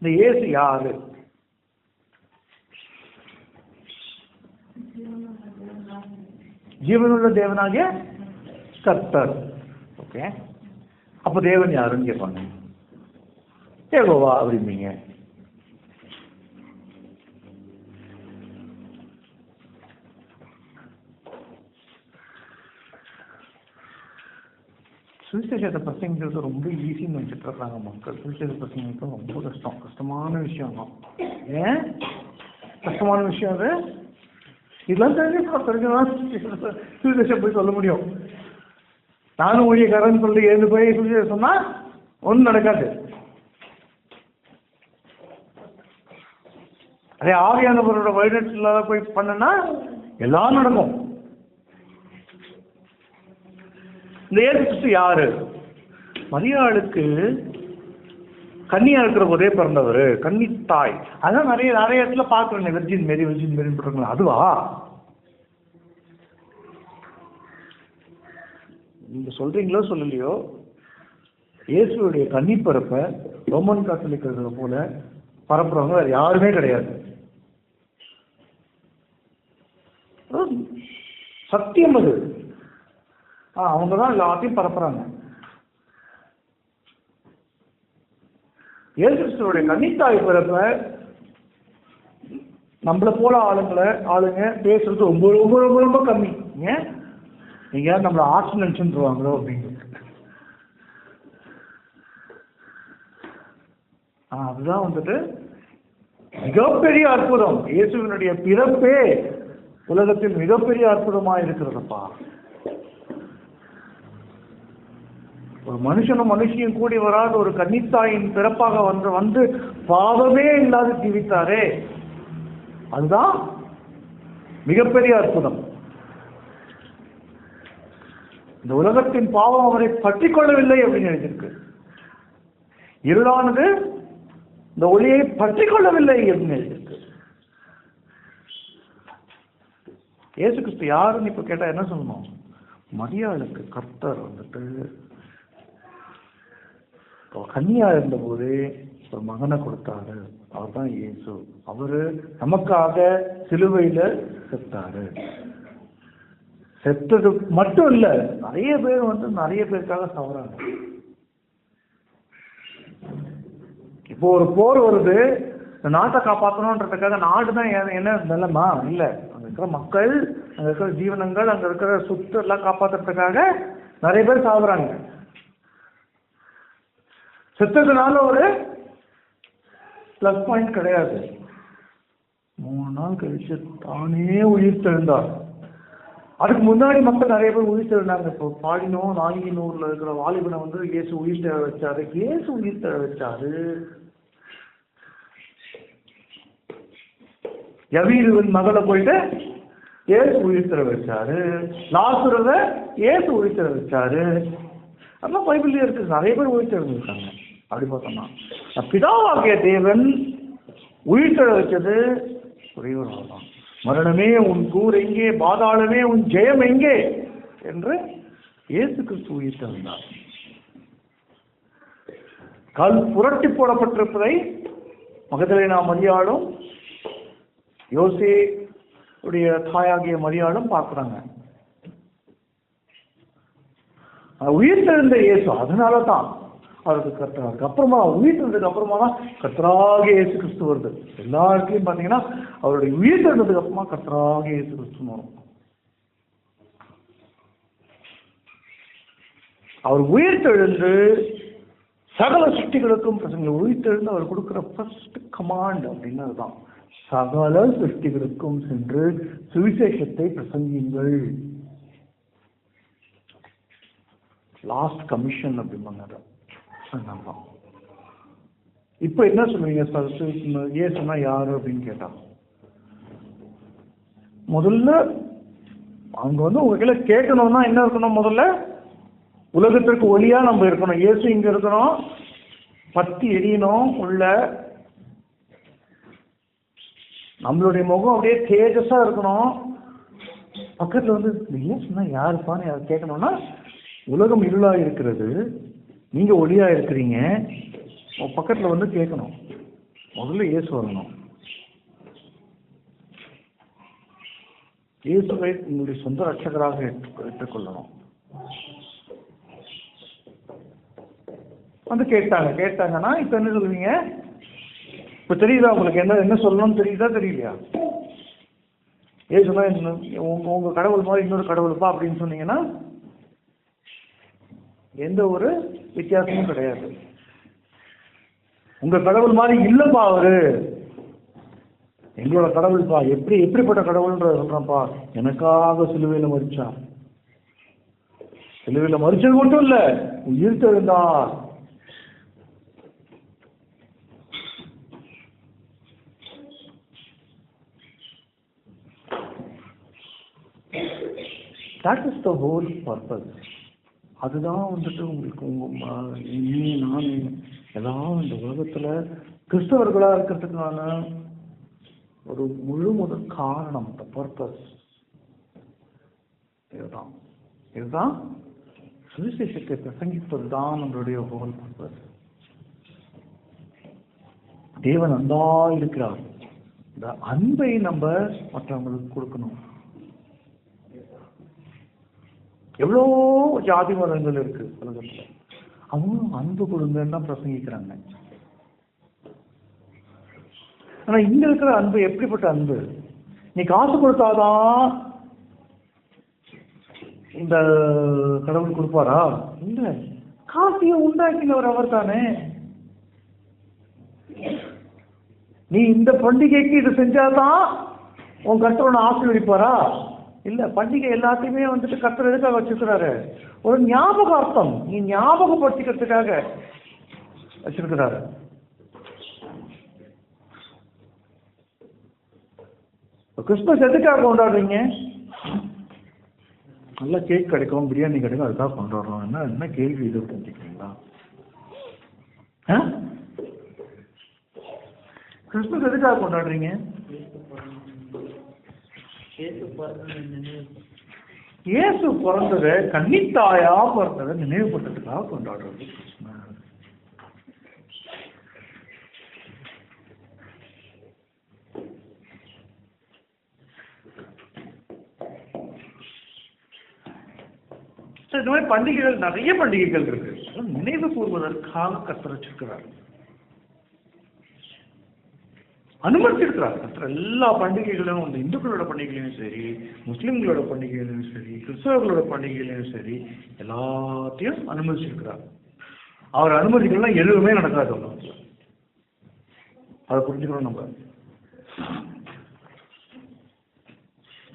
இந்த இயேசு யாரு? ஜீவனுள்ள தேவனாகிய கர்த்தர். ஓகே, அப்ப தேவன் யாருன்னு கேட்பாங்க. யெகோவா அப்படிம்பீங்க. சுவிசேஷத்தை பிரசங்கிறது ரொம்ப ஈஸின்னு நினைச்சிட்டு இருக்காங்க மக்கள். சுவிசேஷ பிரசங்கம் ரொம்ப கஷ்டமான விஷயம் தான். ஏன் கஷ்டமான விஷயம்? அது இதெல்லாம் தெரிஞ்சுதான் சுவிசேஷம் போய் சொல்ல முடியும். நானும் ஊழியக்காரன்னு சொல்லி எழுந்து போய் சுவிசேஷம் சொன்னா ஒன்றும் நடக்காது. அதே ஆவியானவரோட வழிநடத்தல போய் பண்ணனா எல்லாம் நடக்கும். இந்த இயேசு கிறிஸ்து யாரு? மரியாளுக்கு கன்னியா இருக்கிற போதே பிறந்தவர், கன்னி தாய். அதான் நிறைய இடத்துல பார்க்குறேன், வெர்ஜின் மேரி போட்டுருங்களா? அதுவா? நீங்க சொல்றீங்களோ சொல்லலையோ, இயேசுடைய கன்னி பரப்ப ரோமன் காத்தலிக்கிறது போல பரப்புறவங்க வேற யாருமே கிடையாது. சத்தியம் அது. அவங்கதான் எல்லாத்தையும் பரப்புறாங்க. இயேசு கிறிஸ்துவோட கன்னித்தாய் பிறப்ப நம்மளை போல ஆளுங்க பேசுறது ரொம்ப ரொம்ப ரொம்ப ரொம்ப கம்மி. ஏன்? நீங்க நம்மள ஆர்ட்ஸ் நினைச்சுருவாங்களோ அப்படின்னு. அதுதான் மிகப்பெரிய அற்புதம். இயேசுவினுடைய பிறப்பே உலகத்தில் மிகப்பெரிய அற்புதமா இருக்கிறதப்பா. ஒரு மனுஷனும் மனுஷியும் கூடி வராத ஒரு கன்னித்தாயின் பிறப்பாக வந்து பாவமே இல்லாத ஜீவித்தாரே, அதுதான் மிகப்பெரிய அற்புதம். இந்த உலகத்தின் பாவம் அவரை பற்றி கொள்ளவில்லை அப்படின்னு எழுதியிருக்கு. இருளானது இந்த ஒளியை பற்றி கொள்ளவில்லை அப்படின்னு எழுதியிருக்கு. இயேசு கிறிஸ்து யாருன்னு இப்ப கேட்டா என்ன சொல்லணும்? மரியாளுக்கு கர்த்தர் கன்னியா இருந்தபோது ஒரு மகனை கொடுத்தாரு. அவர் தான் இயேசு. அவரு நமக்காக சிலுவையில செத்தாரு. செத்தது மட்டும் இல்ல, நிறைய பேர் நிறைய பேருக்காக சாவறாங்க. இப்போ ஒரு போர் வருது, இந்த நாட்டை காப்பாற்றணுன்றதுக்காக நாடு தான் என்ன நிலைமா இல்ல, அங்க இருக்கிற மக்கள், அங்க இருக்கிற ஜீவனங்கள், அங்க இருக்கிற சொத்து எல்லாம் காப்பாற்றுறதுக்காக நிறைய பேர் சாகுறாங்க. செத்ததுனால ஒரு பிளஸ் பாயிண்ட் கிடையாது. 3 நாள் கழிச்சு தானே உயிர் தெழுந்தார். அதுக்கு முன்னாடி மக்கள் நிறைய பேர் உயிர் தெழுந்தாங்க. இப்போ பாடினோம், நாயினூர்ல இருக்கிற வாலிபனை இயேசு உயிர் தெழ வச்சாரு. இயேசு உயிர் தெழ வச்சாரு. யவீருவின் மகளை போயிட்டு இயேசு உயிர் தெழ வச்சாரு. லாசருவை இயேசு உயிர் தெழ வச்சாரு. அதெல்லாம் பைபிள்லயே இருக்கு. நிறைய பேர் உயிர் தெழுந்திருக்காங்க. அப்படி பார்த்தோம்னா பிதாவாகிய தேவன் உயிர் தெழ வச்சது ஒரே ஒரு ஆள் தான். மரணமே உன் கூர் எங்கே, பாதாளமே உன் ஜெயம் எங்கே என்று இயேசு கிறிஸ்து உயிர் தெழுந்தார். கல் புரட்டி போடப்பட்டிருப்பதை மகதலேனா மரியாளும் யோசே உடைய தாயாகிய மரியாளும் பார்க்கிறாங்க. உயிர் தெழுந்த இயேசு, அதனாலதான் அவருக்கு கர்த்தராக அப்புறமா உயிர் தெழுந்ததுக்கு அப்புறமா தான் கர்த்தராக இயேசு கிறிஸ்து வருது. எல்லா இடத்துலையும் பார்த்தீங்கன்னா அவருடைய உயிர் தெழுந்ததுக்கு அப்புறமா கர்த்தராக இயேசு கிறிஸ்து வரும். அவர் உயிர் தெழுந்து சகல சிருஷ்டிகளுக்கும் பிரசங்க. உயிர் தெழுந்து அவர் கொடுக்கிற ஃபர்ஸ்ட் கமாண்ட் அப்படின்னு அதுதான், சகல சிருஷ்டிகளுக்கும் சென்று சுவிசேஷத்தை பிரசங்கியுங்கள். லாஸ்ட் கமிஷன் அப்படிம்பாங்க. இப்ப என்ன சொல்லுவீங்க, இயேசுனா யாரு அப்படின்னு கேட்டா, முதல்ல அவங்க உங்ககிட்ட கேட்கணும்னா என்ன இருக்கணும், முதல்ல உலகத்திற்கு ஒளியா நம்ம இருக்கணும். இயேசு இங்க இருக்கணும், பத்தி எரியணும் உள்ள, நம்மளுடைய முகம் அப்படியே தேஜஸா இருக்கணும். பக்கத்துல இயேசுனா யாருப்பான்னு யார் கேட்கணும்னா, உலகம் இருளா இருக்கிறது, நீங்க ஒளியா இருக்கிறீங்க, பக்கத்துல கேட்கணும். முதல்ல இயேசு வரணும். இயேசுவை உங்களுடைய சொந்த ரட்சகராக ஏற்றுக்கொள்ளணும். கேட்டாங்கன்னா இப்ப என்ன சொல்லுவீங்க? இப்ப தெரியுதா உங்களுக்கு என்ன சொல்லணும்னு தெரியுதா தெரியலையா? இயேசுனா உங்க கடவுள் மாதிரி இன்னொரு கடவுள்ப்பா அப்படின்னு சொன்னீங்கன்னா எந்த ஒரு வித்தியாசமும் கிடையாது. உங்க கடவுள் மாதிரி இல்லப்பா அவரு, எங்களோட கடவுள்ப்பா. எப்படிப்பட்ட கடவுள்ன்ற சொல்றப்பா, எனக்காக சிலுவையில மரிச்சார். சிலுவையில மரிச்சது மட்டும் இல்ல, உயிர் தெழுந்தார். That is the whole purpose. அதுதான் உங்களுக்கு நான் எல்லாம் இந்த உலகத்துல கிறிஸ்தவர்களா இருக்கிறதுக்கான ஒரு முதல் காரணம், the purpose. இதுதான் சுவிசேஷத்தை பிரசங்கிப்பது தான் நம்மளுடைய ஹோல் பர்பஸ். தேவன் அன்பா இருக்கிறார். இந்த அன்பை நம்ம மற்றவங்களுக்கு கொடுக்கணும். எவ்வளோ ஜாதி மதங்கள் இருக்கு உலகத்துல, அவங்களும் அன்பு கொடுங்கன்னு தான் பிரசங்கிக்கிறாங்க. ஆனா இங்க இருக்கிற அன்பு எப்படிப்பட்ட அன்பு? நீ காசு கொடுத்தாதான் இந்த கடவுள் கொடுப்பாரா? இல்ல, காசையை உண்டாக்கினவர் அவர் தானே. நீ இந்த பண்டிகைக்கு இது செஞ்சாதான் உன் கர்த்தரோட ஆசீர்வதிப்பாரா? இல்ல, பண்டிகை எல்லாத்தையுமே கர்த்தர் எதுக்காக வச்சிருக்கிறாரு? ஒரு ஞாபகார்த்தம், நீ ஞாபகப்படுத்திக்கிறதுக்காக வச்சிருக்கிறாரு. கிறிஸ்துமஸ் எதுக்காக கொண்டாடுறீங்க? நல்லா கேக் கிடைக்கும், பிரியாணி கிடைக்கும், அதுக்காக கொண்டாடுறோம். என்ன கேள்வி இது தெரிஞ்சுக்கிறீங்களா? கிறிஸ்துமஸ் எதுக்காக கொண்டாடுறீங்க? இயேசு பிறந்ததை, கன்னித்தாயா பிறந்ததை நினைவுபட்டதுக்காக கொண்டாடுறது கிறிஸ்துமஸ். இந்த மாதிரி பண்டிகைகள், நிறைய பண்டிகைகள் இருக்கு, நினைவு கூறுவதற்காக கர்த்தர் வச்சிருக்கிறார், அனுமதிச்சிருக்கிறார் கர்த்தர். எல்லா பண்டிகைகளும், இந்த இந்துக்களோட பண்டிகைகளையும் சரி, முஸ்லிம்களோட பண்டிகைகளையும் சரி, கிறிஸ்தவர்களோட பண்டிகைகளையும் சரி, எல்லாத்தையும் அனுமதிச்சிருக்கிறார். அவர் அனுமதிக்கலாம் எதுவுமே நடக்காது. அதை புரிஞ்சுக்கணும் நம்ம.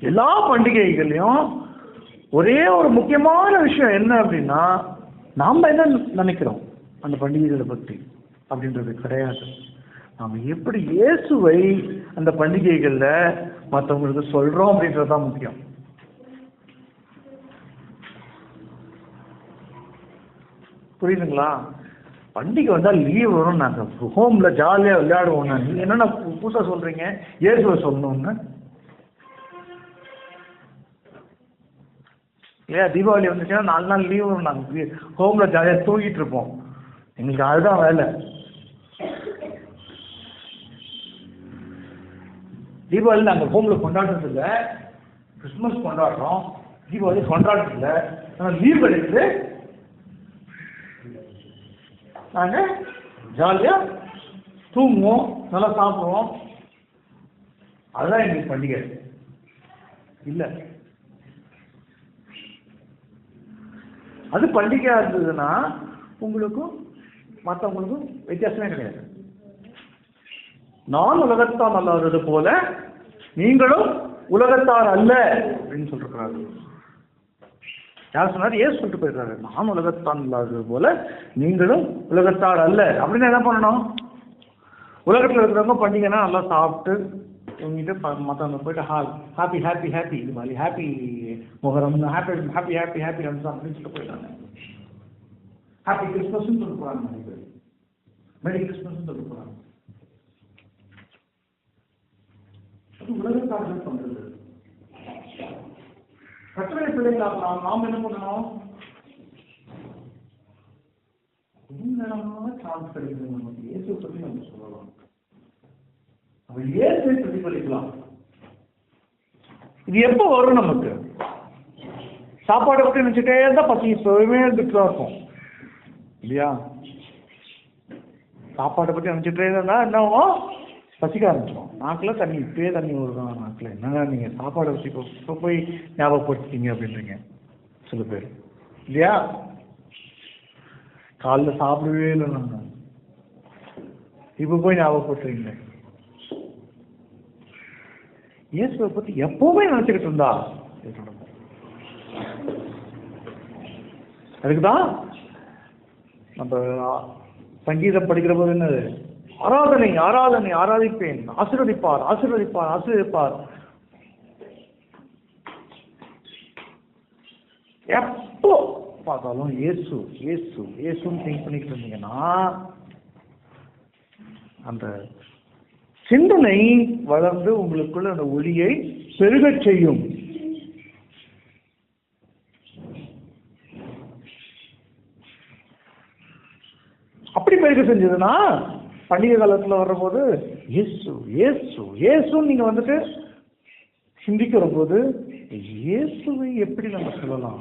எல்லா பண்டிகைகளையும் ஒரே ஒரு முக்கியமான விஷயம் என்ன அப்படின்னா, நாம என்ன நினைக்கிறோம் அந்த பண்டிகைகளை பற்றி அப்படின்றது கிடையாது. நாம எப்படி இயேசுவை அந்த பண்டிகைகள்ல மற்றவங்களுக்கு சொல்றோம் அப்படின்றதுதான் முக்கியம். புரியுதுங்களா? பண்டிகை வந்தா லீவ் வரும், நாங்க ஹோம்ல ஜாலியா விளையாடுவோம். நீங்க என்னென்ன புதுசா சொல்றீங்க இயேசுவை சொல்லணும்னு இல்லையா? தீபாவளி வந்துச்சுன்னா 4 நாள் லீவ் வரும், நாங்க ஹோம்ல ஜாலியா தூங்கிட்டு இருப்போம். எங்களுக்கு அதுதான் வேலை. தீபாவளி நாங்க ஹோம்ல கொண்டாடுறது இல்லை, கிறிஸ்துமஸ் கொண்டாடுறோம், தீபாவளி கொண்டாடுறது இல்லை. ஆனால் லீவ் கிடைக்குது, நாங்க ஜாலியா தூங்குவோம், நல்லா சாப்பிடுவோம். அதுதான் எங்களுக்கு பண்டிகை இல்லை. அது பண்டிகையா இருந்ததுன்னா உங்களுக்கும் மற்றவங்களுக்கும் வித்தியாசமே கிடையாது. நான் உலகத்தான் அல்லாதது போல நீங்களும் உலகத்தார் அல்ல அப்படின்னு சொல்றாரு. யார் சொன்னாரு? ஏன் சொல்லிட்டு போயிருக்காரு, நான் உலகத்தான் இல்லாதது போல நீங்களும் உலகத்தார் அல்ல. அப்படின்னு என்ன பண்ணணும்? உலகத்தில் இருக்கிறவங்க பண்டிகைனா நல்லா சாப்பிட்டு தூங்கிட்டு மற்றவங்க போயிட்டு ஹாப்பி ஹாப்பி ஹாப்பி இது மாதிரி happy Muharram, happy happy happy happy Ramzan அப்படின்னு சொல்லிட்டு போயிட்டாங்க. ஹாப்பி கிறிஸ்மஸ் சொல்லிட்டு போறாங்க, நிறைய பேர் மெரி கிறிஸ்மஸ் சொல்லிட்டு போறாங்க. அது உலகத்தார்கள் பண்றது. கட்டளை பிள்ளைகளாக நாம் என்ன பண்ணணும்? சான்ஸ் கிடைக்கிறது நமக்கு இயேசு பற்றி நம்ம சொல்லலாம், அவன் இயேசுவை பிரதிபலிக்கலாம். இது எப்போ வரும் நமக்கு? சாப்பாடை பற்றி நினைச்சுட்டே இருந்தா பசி எப்பவுமே இருந்துட்டு தான் இருக்கும் இல்லையா? சாப்பாடை பற்றி நினைச்சுட்டே இருந்தா என்னவோ பசிக்க ஆரம்பிச்சிடும். நாக்கில் தண்ணி, இப்பயே தண்ணி வருதான் நாக்கில். என்னங்க நீங்க சாப்பாடை வச்சு இப்போ போய் ஞாபகப்படுத்திட்டீங்க அப்படின்றீங்க சில பேர் இல்லையா? காலைல சாப்பிடவே இல்லை நாங்க, இப்ப போய் ஞாபகப்படுத்துறீங்க. இயேசுவை பத்தி எப்பவுமே நினைச்சுக்கிட்டு இருந்தா அதுக்குதான் நம்ம சங்கீதம் படிக்கிற போது என்னது? ஆராதனை ஆராதனை ஆராதிப்பேன், ஆசீர்வதிப்பார் ஆசீர்வதிப்பார் ஆசீர்வதிப்பார். எப்போ பார்த்தாலும் இயேசு இயேசு இயேசுன்னு திங்க் பண்ணிட்டு இருந்தீங்கன்னா அந்த சிந்தனை வளர்ந்து உங்களுக்குள்ள அந்த ஒளியை பெருகச் செய்யும். அப்படி பெருக செஞ்சதுன்னா பண்டிகை காலத்துல வர்றபோது இயேசு இயேசு இயேசுன்னு நீங்க வந்துட்டு சிந்திக்கிற போது இயேசுவை எப்படி நம்ம சொல்லலாம்?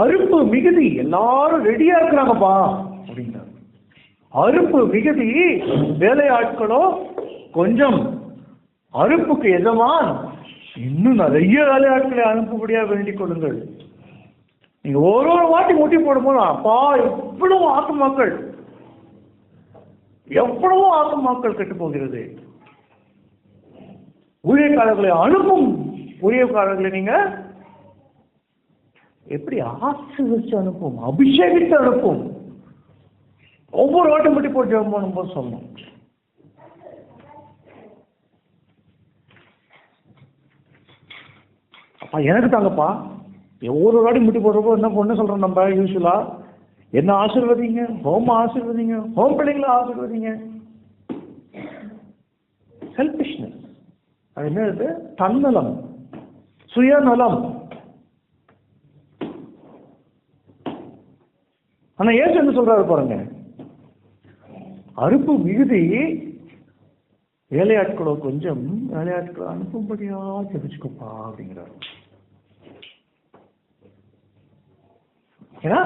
அறுப்பு மிகுதி, எல்லாரும் ரெடியா இருக்கிறாங்கப்பா அப்படிங்கிறார். அறுப்பு மிகுதி, வேலையாட்களோ கொஞ்சம். அறுப்புக்கு எஜமான் இன்னும் நிறைய வேலையாட்களை அனுப்பும்படியா வேண்டிக் கொள்ளுங்கள். நீங்க ஒரு வாட்டி முட்டி போடும்போது அப்பா எவ்வளவு ஆத்மாக்கள், எவ்வளவோ ஆத்மாக்கள் கெட்டு போகிறது. ஊழியக்காரர்களை அனுப்பும். ஊழியக்காரர்களை நீங்க எப்படி ஆசீர்வதிச்சு அனுப்பும், அபிஷேகித்து அனுப்பும். ஒவ்வொரு வாட்டும் முட்டி போட்டு ஜெபம் பண்ணும்போது சொல்லணும். அப்பா எனக்கு தாங்கப்பா. ஒவ்வொரு வாட்டி முட்டி போடுறப்போ என்ன பொண்ணு சொல்றோம் நம்ம யூஸ்வலா? என்ன ஆசீர்வதிங்க, ஹோம் ஆசீர்வதிங்க, ஹோம் பிள்ளைங்களை ஆசீர்வதிங்க. செல்பிஷ்னஸ், அது என்னது? தன்னலம், சுயநலம். ஆனா ஏசு என்ன சொல்றாரு பாருங்க, அறுப்பு மிகுதி, வேலையாட்களோ கொஞ்சம் வேலையாட்களை அனுப்பும்படியா ஜெபிச்சுக்கோப்பா அப்படிங்கிறாரு. ஏன்னா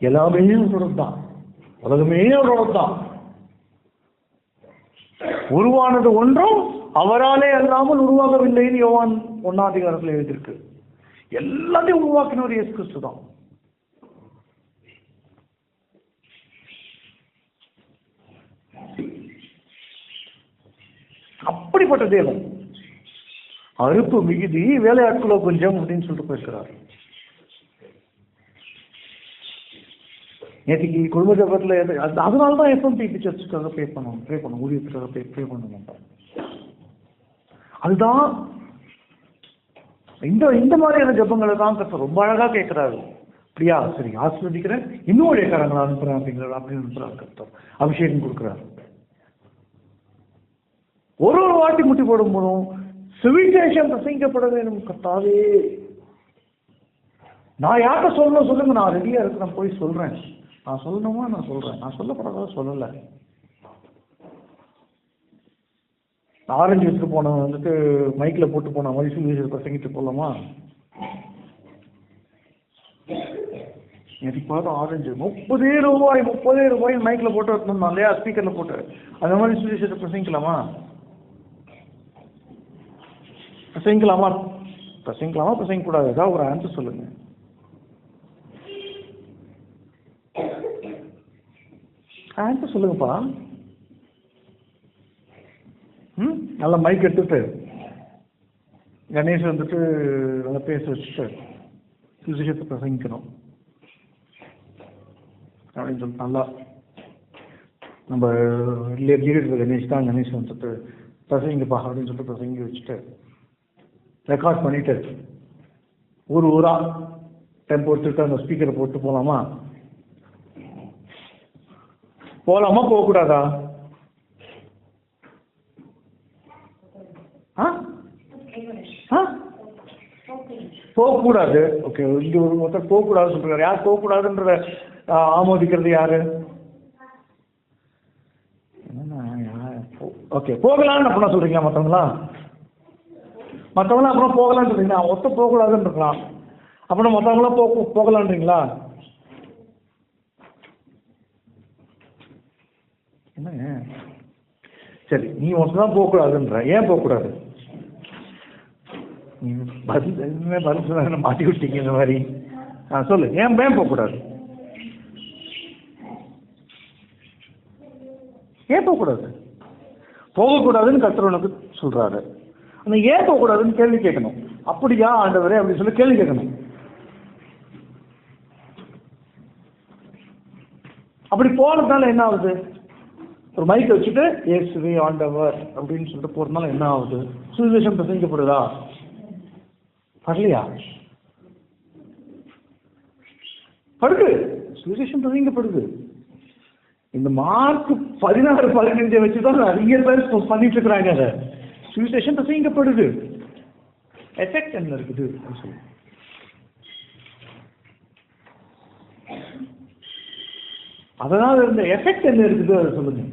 எல்லாமே அவரோட தான், உலகமே அவரோட தான். உருவானது ஒன்றும் அவராலே அல்லாமல் உருவாகவில்லைன்னு யோவான் 1 எழுதியிருக்கு. எல்லாத்தையும் உருவாக்கினவர் இயேசு கிறிஸ்து தான். அப்படிப்பட்ட தேவன் அறுப்பு மிகுதி வேலையாட்களோ கொஞ்சம் அப்படின்னு சொல்லிட்டு போயிருக்கிறார். நேற்றுக்கு குடும்ப ஜபத்துல அதனாலதான் எஃப்எம்பிபி சர்ச்சுக்காக ப்ரே பண்ணணும் ஊழியத்துக்காக ப்ரே பண்ணணும். அதுதான் இந்த மாதிரியான ஜபங்களை தான் கர்த்தர் ரொம்ப அழகா கேட்கிறாரு. அப்படியா, சரி ஆசீர்வதிக்கிறேன், இன்னும் ஊழியக்காரங்களை அனுப்புறேன் அப்படின்னு அனுப்புறாரு கர்த்தர். அபிஷேகம் கொடுக்குறாரு. ஒரு வாட்டி முட்டி போடும் போதும் சுவிசேஷம் பிரசங்கிக்கப்பட வேணும் கர்த்தாவே. நான் யார்கிட்ட சொல்லணும் சொல்லுங்க, நான் ரெடியா இருக்கிறேன், போய் சொல்றேன். நான் சொல்லணுமா, நான் சொல்றேன். நான் சொல்லப்படாத சொல்லல. ஆரஞ்சு எடுத்து போன வந்துட்டு மைக்ல போட்டு போன மாதிரி சுவிசேஷம் பிரசங்கிட்டு போலாமா? எதிப்பாவது ஆரஞ்சு 30 ரூபாய் மைக்ல போட்டு வரணும் இல்லையா, ஸ்பீக்கர்ல போட்டு, அந்த மாதிரி சுவிசேஷத்தை பிரசங்கிக்கலாமா? பிரசங்கிக்க கூடாது. ஏதாவது ஒரு ஆன்சர் சொல்லுங்க. ஆன்சர் சொல்லுங்கப்பா. நல்லா மைக் எடுத்துட்டு கணேஷ் வந்துட்டு நல்லா பேச வச்சுட்டு சுவிசேஷத்தை பிரசங்கிக்கணும் அப்படின்னு சொல்லிட்டு நல்லா நம்ம லீடர் கணேஷ் தான், கணேஷ் வந்துட்டு பிரசங்கிப்பா அப்படின்னு சொல்லிட்டு பிரசங்கி வச்சுட்டு ரெக்கார்ட் பண்ணிட்டு ஊரா டெம்போ எடுத்துட்டு அந்த ஸ்பீக்கரை போட்டு போகலாமா போகக்கூடாதா? போகக்கூடாது. ஓகே, இங்க ஒரு மொத்தம் போகக்கூடாதுன்னு சொல்றாரு. யார் போகக்கூடாதுன்ற ஆமோதிக்கிறது யாரு? ஓகே, போகலான்னு அப்படின்னா சொல்றீங்களா? மற்றவங்களாம் அப்புறம் போகலான்னு சொல்றீங்களா? ஒத்த போகக்கூடாதுன்னு இருக்கலாம். அப்புறம் மற்றவங்களாம் போகலான்றீங்களா? என்னங்க சரி, நீ ஒன்றுதான் போகக்கூடாதுன்ற, ஏன் போகக்கூடாது? பதில் சொன்ன மாட்டி விட்டீங்க இந்த மாதிரி. சொல்லு, ஏன் போகக்கூடாது? ஏன் போகக்கூடாது? போகக்கூடாதுன்னு கர்த்தர் உனக்கு சொல்றாரு. அந்த ஏன் போகக்கூடாதுன்னு கேள்வி கேட்கணும். அப்படியா ஆண்டவரே அப்படின்னு சொல்லி கேள்வி கேட்கணும். அப்படி போனதுனால என்ன ஆகுது? ஒரு மைக்கை வச்சுட்டு இயேசுவே ஆண்டவர் அப்படின்னு சொல்லிட்டு போறதுனால என்ன ஆகுது? சுவிசேஷம் பிரசங்கிக்கப்படுதா? படலையா? படுது. சுவிசேஷம் பிரசங்கிக்கப்படுது. இந்த மார்க் 16-15 வச்சுதான் நிறைய பேர் பண்ணிட்டு இருக்கிறாங்க. அதை சுவிசேஷம் பிரசங்கிக்கப்படுது. எஃபெக்ட் என்ன இருக்குது? அதனால இருந்த எஃபெக்ட் என்ன இருக்குது அதை சொல்லுங்க.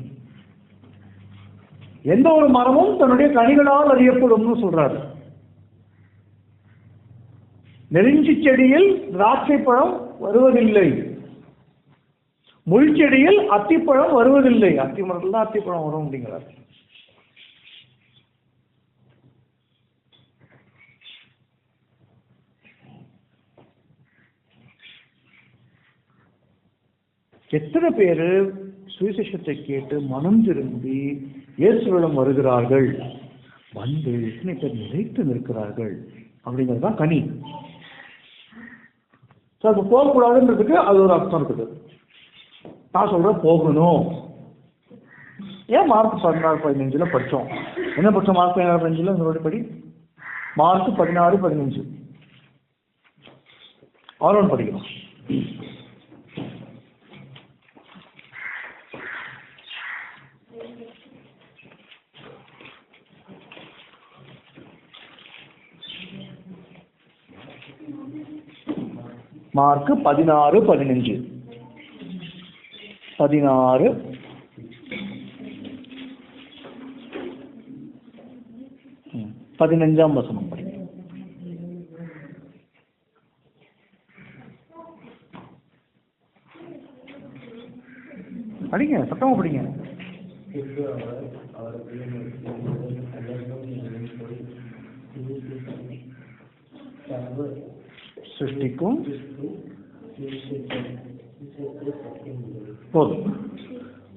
எந்த ஒரு மரமும் தன்னுடைய கனிகளால் அறியப்படும் சொல்றாரு. நெருஞ்சி செடியில் திராட்சை பழம் வருவதில்லை, முள்செடியில் அத்திப்பழம் வருவதில்லை. அத்தி மரத்துல தான் அத்திப்பழம் வரும் அப்படிங்கிறார். எத்தனை பேரு சுவிசேஷத்தை கேட்டு மனம் திரும்பி இயேசுவிடம் வருகிறார்கள், வந்து எத்தனை பேர் நிலைத்து நிற்கிறார்கள் அப்படிங்கிறதுதான் கனி. அப்ப போகக்கூடாதுன்றதுக்கு அது ஒரு அர்த்தம் இருக்குது. நான் சொல்றேன் போகணும். ஏன் மார்க் 16-15 படித்தோம்? என்ன படித்தோம்? மார்க் 16-15 உங்களோட படி மார்க் 16-15 ஆரோன் படிக்கணும். மார்க் 16-15 16 15ஆம் வசனம் படிங்க. படிங்க, சத்தமா படிங்க. சிருஷ்டிக்கும் போதும்.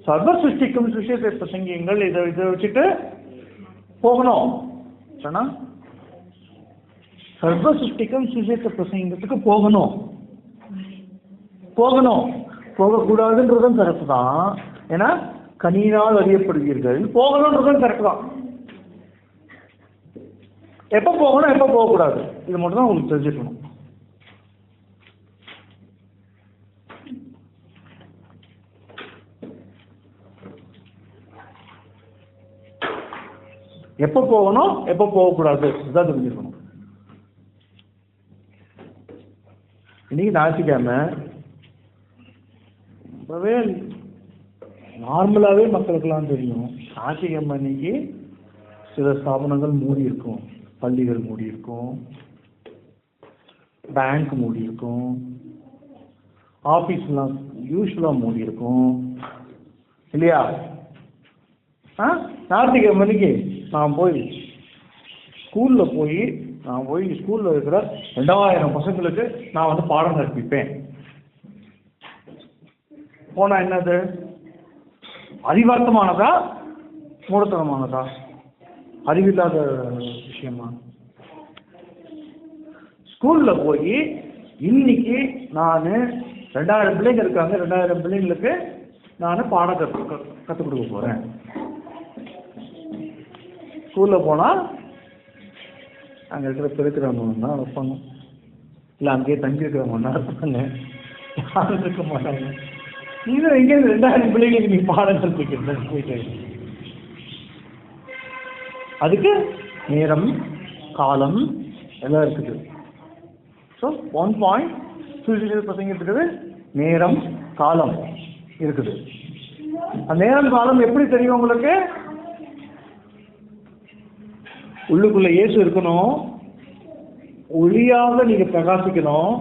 சர்வ சிருஷ்டிக்கும் சுவிசேஷத்தை பிரசங்கியுங்கள். இதை வச்சுட்டு போகணும். சர்வ சிருஷ்டிக்கும் சுவிசேஷத்தை பிரசங்கிக்கிறதுக்கு போகணும். போகக்கூடாதுன்றதும் கரெக்ட் தான். ஏன்னா கனியினால் அறியப்படுவீர்கள். போகணுன்றதும் கரெக்ட் தான். எப்ப போகணும் எப்ப போகக்கூடாது இது மட்டும் தான் உங்களுக்கு தெரிஞ்சுக்கணும். எப்ப போகணும் எப்ப போகக்கூடாது இதுதான் தெரிஞ்சுக்கணும். இன்னைக்கு ஞாயிற்றுக்கிழமை ரொம்பவே நார்மலாகவே மக்களுக்கெல்லாம் தெரியும். ஞாயிற்றுக்கிழமை இன்னைக்கு சில ஸ்தாபனங்கள் மூடி இருக்கும், பள்ளிகள் மூடி இருக்கும், பேங்க் மூடி இருக்கும், ஆஃபீஸ்லாம் யூஸ்வலாக மூடி இருக்கும் இல்லையா? ஞாயிற்றுக்கிழமை இன்னைக்கு நான் போய் ஸ்கூலில் இருக்கிற 2000 பசங்களுக்கு நான் பாடம் கற்பிப்பேன். போனா என்னது? அறிவார்த்தமானதா மூடத்தனமானதா? அறிவில்லாத விஷயமா? ஸ்கூல்ல போய் இன்னைக்கு நான் 2000 பிள்ளைங்க இருக்காங்க, 2000 பிள்ளைங்களுக்கு நான் பாடம் கற்றுக் கொடுக்க போறேன். ஸ்கூல்ல போனா அங்க இருக்கிற பெருக்கிறவங்க தான் இருப்பாங்க, இல்லை அங்கேயே தங்கி இருக்கிறவங்க தான் இருப்பாங்க, யாரும் இருக்க மாட்டாங்க. இது எங்கே 2000 பிள்ளைங்களுக்கு நீ பாடம் கற்பிக்கிறது போயிட்டு? அதுக்கு நேரம் காலம் எல்லாம் இருக்குது. ஸோ 1 பாயிண்ட் இருக்குது, நேரம் காலம் இருக்குது. அந்த நேரம் காலம் எப்படி தெரியும் உங்களுக்கு? உள்ளுக்குள்ள இயேசு இருக்கணும், ஒளியாக நீங்க பிரகாசிக்கணும்,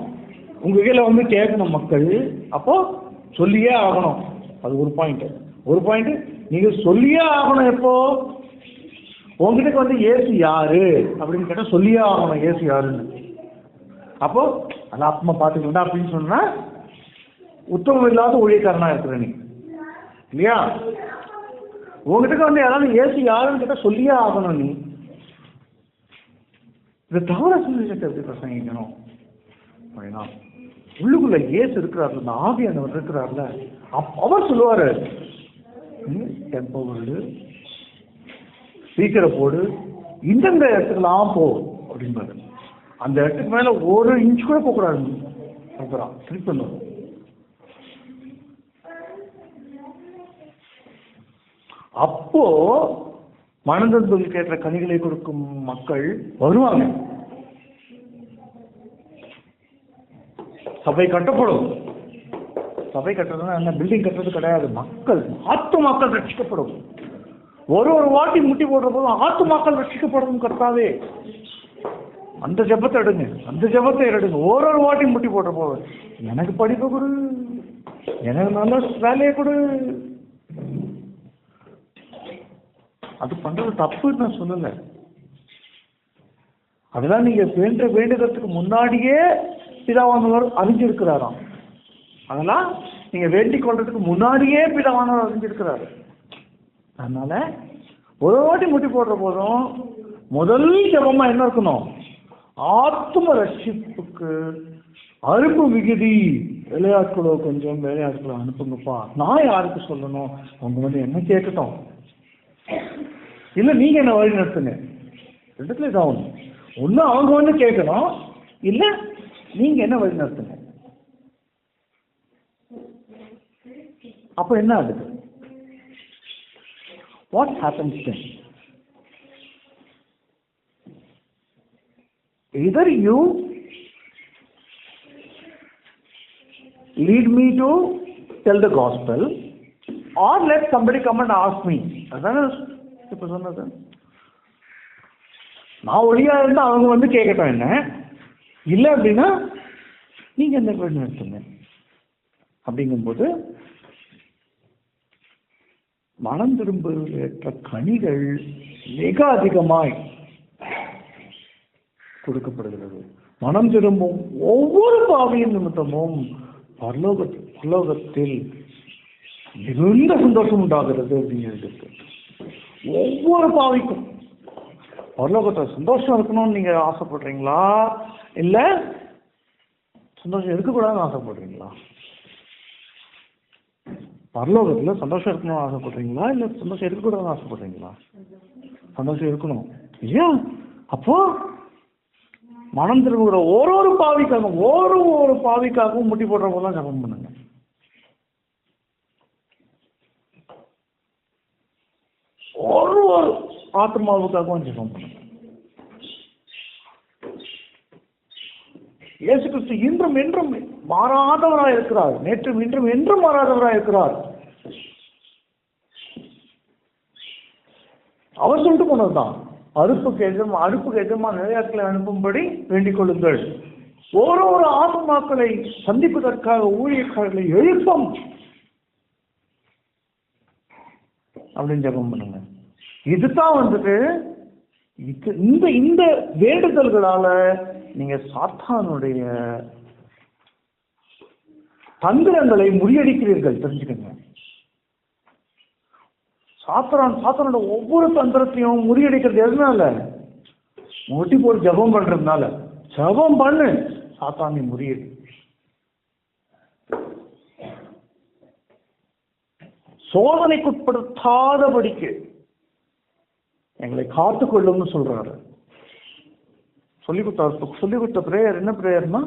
உங்க கீழே கேட்கணும் மக்கள், அப்போ சொல்லியே ஆகணும். அது ஒரு பாயிண்ட். நீங்க சொல்லியே ஆகணும். எப்போ உங்ககிட்ட இயேசு யாரு அப்படின்னு கேட்டா சொல்லியே ஆகணும் இயேசு யாருன்னு. அப்போ அது ஆத்மா பார்த்துக்கிட்டா அப்படின்னு சொன்னா உத்தமம் இல்லாத ஊழியக்காரனா இருக்கிற நீ இல்லையா? உங்ககிட்ட யாராவது இயேசு யாருன்னு கேட்டா சொல்லியே ஆகணும். நீ இதை தவிர சுவிசேஷத்தை எப்படி பிரசங்கிக்கணும் அப்படின்னா, உள்ளுக்குள்ள இயேசு இருக்கிறார்ல, இந்த ஆவியானவர் இருக்கிறார்ல, அவர் சொல்லுவாரு, போடு, ஸ்பீக்கரை போடு, இந்தந்த இடத்துக்கெல்லாம் போ அப்படின்பாரு. அந்த இடத்துக்கு மேல 1 இன்ச் கூட போகக்கூடாது. திருப்பி பண்ணுவோம். அப்போ மனதிற்கு ஏற்ற கனிகளை கொடுக்கும் மக்கள் வருவாங்க. சபை கட்டப்படும். சபை கட்டுறதுன்னா என்ன, பில்டிங் கட்டுறது கிடையாது. மக்கள் ரட்சிக்கப்படும். ஒரு வாட்டி முட்டி போடுற போதும் மக்கள் ரட்சிக்கப்படும். கர்த்தாவே அந்த ஜெபத்தை எடுங்க. ஒரு வாட்டி முட்டி போடுற போதும் எனக்கு படிப்பு கொடு, எனக்கு நல்ல வேலையை கொடு. அது பண்றது தப்புன்னு நான் சொல்லல. அதெல்லாம் நீங்க வேண்டுதற்கு முன்னாடியே பிதாவானவர் அறிஞ்சிருக்கிறாராம். அதெல்லாம் நீங்க வேண்டிக் கொள்றதுக்கு முன்னாடியே பிதாவானவர் அறிஞ்சிருக்கிறாரு. அதனால ஒரு வாட்டி முட்டி போடுற போதும் முதல் ஜெபமா என்ன இருக்கணும்? ஆத்ம ரட்சிப்புக்கு அறுப்பு மிகுதி, வேலையாட்களோ கொஞ்சம் வேலையாட்களோ அனுப்புங்கப்பா. நான் யாருக்கு சொல்லணும்? அவங்க என்ன கேட்கட்டும், இல்ல நீங்க என்ன வழி நடத்துங்க. ரெண்டுத்துல இதாகும். ஒண்ணு அவங்க கேட்கணும், இல்ல நீங்க என்ன வழி நடத்துங்க. அப்ப என்ன ஆகுது? What happens then? either you lead me to tell the gospel or let somebody come and ask me. அதான் இப்ப சொன்னது. நான் ஒளியா இருந்தா அவங்க வந்து கேட்கட்டும் என்ன, இல்லை அப்படின்னா நீங்க என்ன வழி நடத்துங்க. அப்படிங்கும்போது மனம் திரும்புவதற்ற கனிகள் மிக அதிகமாய் கொடுக்கப்படுகிறது. மனம் திரும்பும் ஒவ்வொரு பாவியின் நிமித்தமும் பரலோகத்தில் மிகுந்த சந்தோஷம் உண்டாகிறது அப்படிங்கிறது. ஒவ்வொரு பாவிக்கும் பரலோகத்தில் சந்தோஷம் இருக்கணும்னு நீங்க ஆசைப்படுறீங்களா, இல்ல சந்தோஷம் இருக்கக்கூடாதுன்னு ஆசைப்படுறீங்களா? பரலோகத்துல சந்தோஷம் இருக்கணும்னு ஆசைப்படுறீங்களா, இல்ல சந்தோஷம் இருக்கக்கூடாதுன்னு ஆசைப்படுறீங்களா? சந்தோஷம் இருக்கணும் இல்லையா? அப்போ மனம் திரும்புகிற ஒரு பாவிக்காகவும் முட்டி போடுறவங்க தான் ஜபம் பண்ணுங்க. ஒரு ஆத்மாவுக்காகவும் ஜபம் பண்ணுங்க. இயேசு கிறிஸ்து இன்றும் என்றும் மாறாதவராய் இருக்கிறார். நேற்றும் இன்றும் என்றும் மாறாதவராய் இருக்கிறார். அவர் சொல்லிட்டு போனதுதான், அடுப்புக்கு எஜமா நிறையாட்களை அனுப்பும்படி வேண்டிக் கொள்ளுங்கள். ஒரு ஆத்மாக்களை சந்திப்பதற்காக ஊழியக்காரர்களை எழுப்பம் அப்படின்னு ஜெபம் பண்ணுங்க. இதுதான் வந்துட்டு இந்த வேண்டுதல்களால நீங்க சாத்தானுடைய தந்திரங்களை முறியடிக்கிறீர்கள். தெரிஞ்சுக்கங்க, சாத்தானோட ஒவ்வொரு தந்திரத்தையும் முறியடிக்கிறது எதுனால? முட்டி போட்டு ஜபம் பண்றதுனால. ஜபம் பண்ணு, சாத்தானை முறியடி. சோதனைக்குட்படுத்தாதபடிக்கு எங்களை காத்துக்கொள்ளும்னு சொல்றாரு. சொல்லி கொடுத்த பிரேயர் என்ன பிரேயர்னா,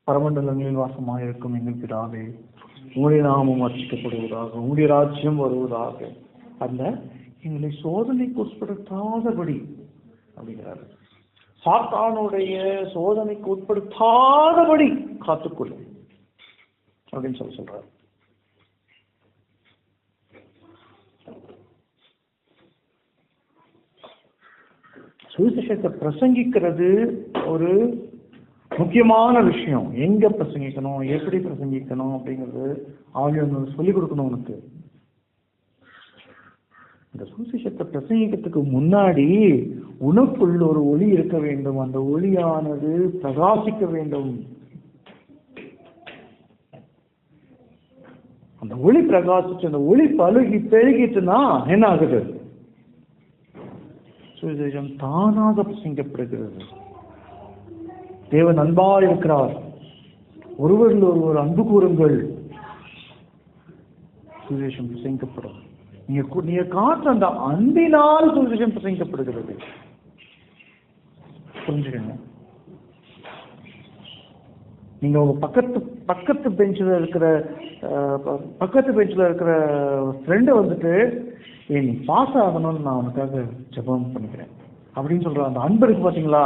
பரமண்டலங்களில் வாசமாக இருக்கும் எங்கள் பிதாவே, உங்களுடைய நாமம் அர்ச்சிக்கப்படுவதாக, உங்களுடைய ராஜ்யம் வருவதாக, அந்த எங்களை சோதனைக்கு உட்படுத்தாதபடி அப்படிங்கிறாரு. சாத்தானுடைய சோதனைக்கு உட்படுத்தாதபடி காத்துக்கொள்ளும் அப்படின்னு சொல்றாரு. சுவிசேஷத்தை பிரசங்கிக்கிறது ஒரு முக்கியமான விஷயம். எங்க பிரசங்கிக்கணும், எப்படி பிரசங்கிக்கணும் அப்படிங்கிறது ஆவியானவர் சொல்லிக் கொடுக்கணும் உனக்கு. இந்த சுவிசேஷத்தை பிரசங்கிக்கிறதுக்கு முன்னாடி உனக்குள்ள ஒரு ஒளி இருக்க வேண்டும். அந்த ஒளியானது பிரகாசிக்க வேண்டும். அந்த ஒளி பிரகாசிச்சு அந்த ஒளி பெருகிட்டுனா என்ன ஆகுது? சுவிசேஷம் தானாக பிரசங்கிக்கப்படுகிறது. தேவன் அன்பா இருக்கிறார், ஒருவரில் ஒருவர் அன்பு கூறுங்கள், சுவிசேஷம் பிரசங்கிக்கப்படும். நீங்க காற்று அந்த அன்பினால் சுவிசேஷம் பிரசங்கிக்கப்படுகிறது. புரிஞ்சுக்கங்க. நீங்க உங்க பக்கத்து பெஞ்சில் இருக்கிற ஃப்ரெண்டை வந்துட்டு நீ பாஸ் ஆகணும்னு நான் உனக்காக ஜெபம் பண்ணிக்கிறேன் அப்படின்னு சொல்ற அந்த அன்பு இருக்கு பாத்தீங்களா?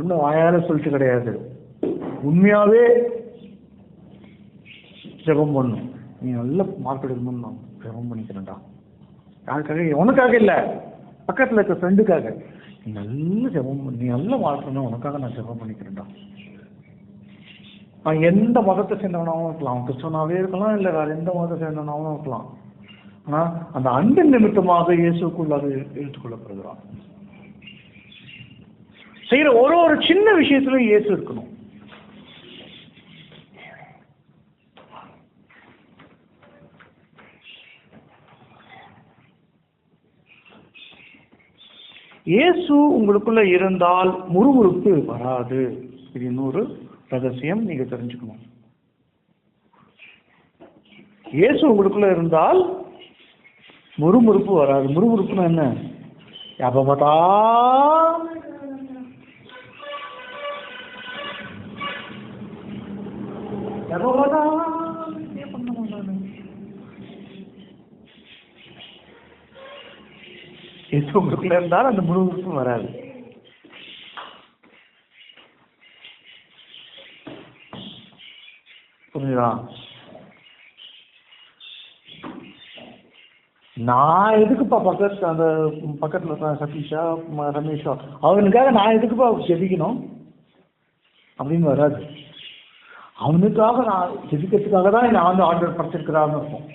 ரொம்ப வாயால சொல்லிட்டு கிடையாது, உண்மையாவே ஜெபம் பண்ணும். நீ நல்ல மார்க் எடுக்கணும்னு நான் ஜெபம் பண்ணிக்கிறேன்டா. யாருக்காக? உனக்காக இல்ல, பக்கத்துல இருக்க ஃப்ரெண்டுக்காக. நீ நல்ல ஜெபம், நீ நல்ல மார்க் பண்ண, உனக்காக நான் ஜெபம் பண்ணிக்கிறேன்டா. அவன் எந்த மதத்தை சேர்ந்தவனாகவும் இருக்கலாம், அவன் கிறிஸ்தவனாவே இருக்கலாம், இல்ல வேற எந்த மதத்தை சேர்ந்தவனாகவும் இருக்கலாம். ஆனா அந்த அன்பின் நிமித்தமாக இயேசுக்குள் அது எடுத்துக்கொள்ளப்படுகிறான். செய்யற ஒரு சின்ன விஷயத்திலும் இயேசு இருக்கணும். இயேசு உங்களுக்குள்ள இருந்தால் முறுமுறுப்பு வராது. இது இன்னொரு ரகசியம் நீங்க தெரிஞ்சுக்கணும். இயேசு உங்களுக்குள்ள இருந்தால் முறுமுறுப்பு வராது. முறுமுறுப்புன்னா என்ன? எப்ப இயேசு உங்களுக்குள்ள இருந்தால் அந்த முறுமுறுப்பு வராது. புரியுதா? நான் எதுக்குப்பா அந்த பக்கத்துல சதீஷா ரமேஷா அவனுக்காக நான் எதுக்குப்பா ஜெபிக்கணும் அப்படின்னு வராது. அவனுக்காக நான் ஜெபிக்கிறதுக்காக தான் நான் வந்து ஆர்டர் படுத்திருக்கிறான்னு இருக்கும்.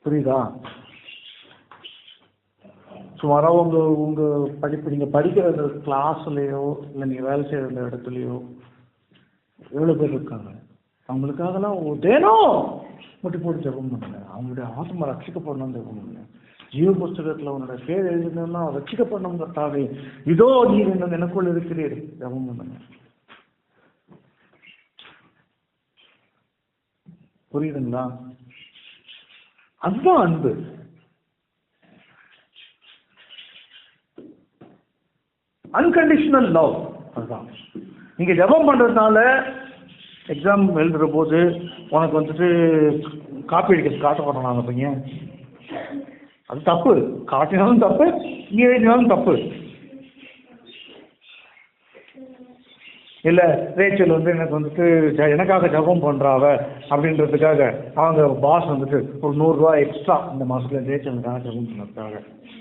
புரியுதா? சுமாராக உங்க படிப்பு நீங்க படிக்கிற கிளாஸ்லயோ இல்லை நீங்க வேலை செய்யற இடத்துலயோ எவ்வளவு பேர் இருக்காங்க, அவங்களுக்காகலாம் தினம் முட்டி போட்டு ஜெபம் பண்ணுங்க. அவங்களுடைய ஆத்மா ரட்சிக்கப்படணும் ஜெபம் பண்ணுங்க. ஜீவ புஸ்தகத்துல உன்னோட பேர் எழுதணும்னா ரட்சிக்கப்படணுங்கிறதாவே இதோ நீர் என்ன எனக்குள்ள இருக்கிறீர் ஜெபம் பண்ணுங்க. புரியுதுங்களா? அதுதான் அன்பு. Unconditional love. அதுதான் நீங்க ஜெபம் பண்றதுனால எக்ஸாம் எழுதுற போது உனக்கு வந்துட்டு காப்பி அடிக்க காட்ட போறோம் நாங்கள் பையன், அது தப்பு. காட்டினாலும் தப்பு, நீ எழுதினாலும் தப்பு. இல்லை ரேச்சல் வந்து எனக்கு வந்துட்டு எனக்காக ஜபம் பண்ணுறாவ அப்படின்றதுக்காக அவங்க பாஸ் வந்துட்டு ஒரு 100 ரூபா எக்ஸ்ட்ரா இந்த மாதத்துல ரேச்சலுக்காக ஜபம் பண்ணுறதுக்காக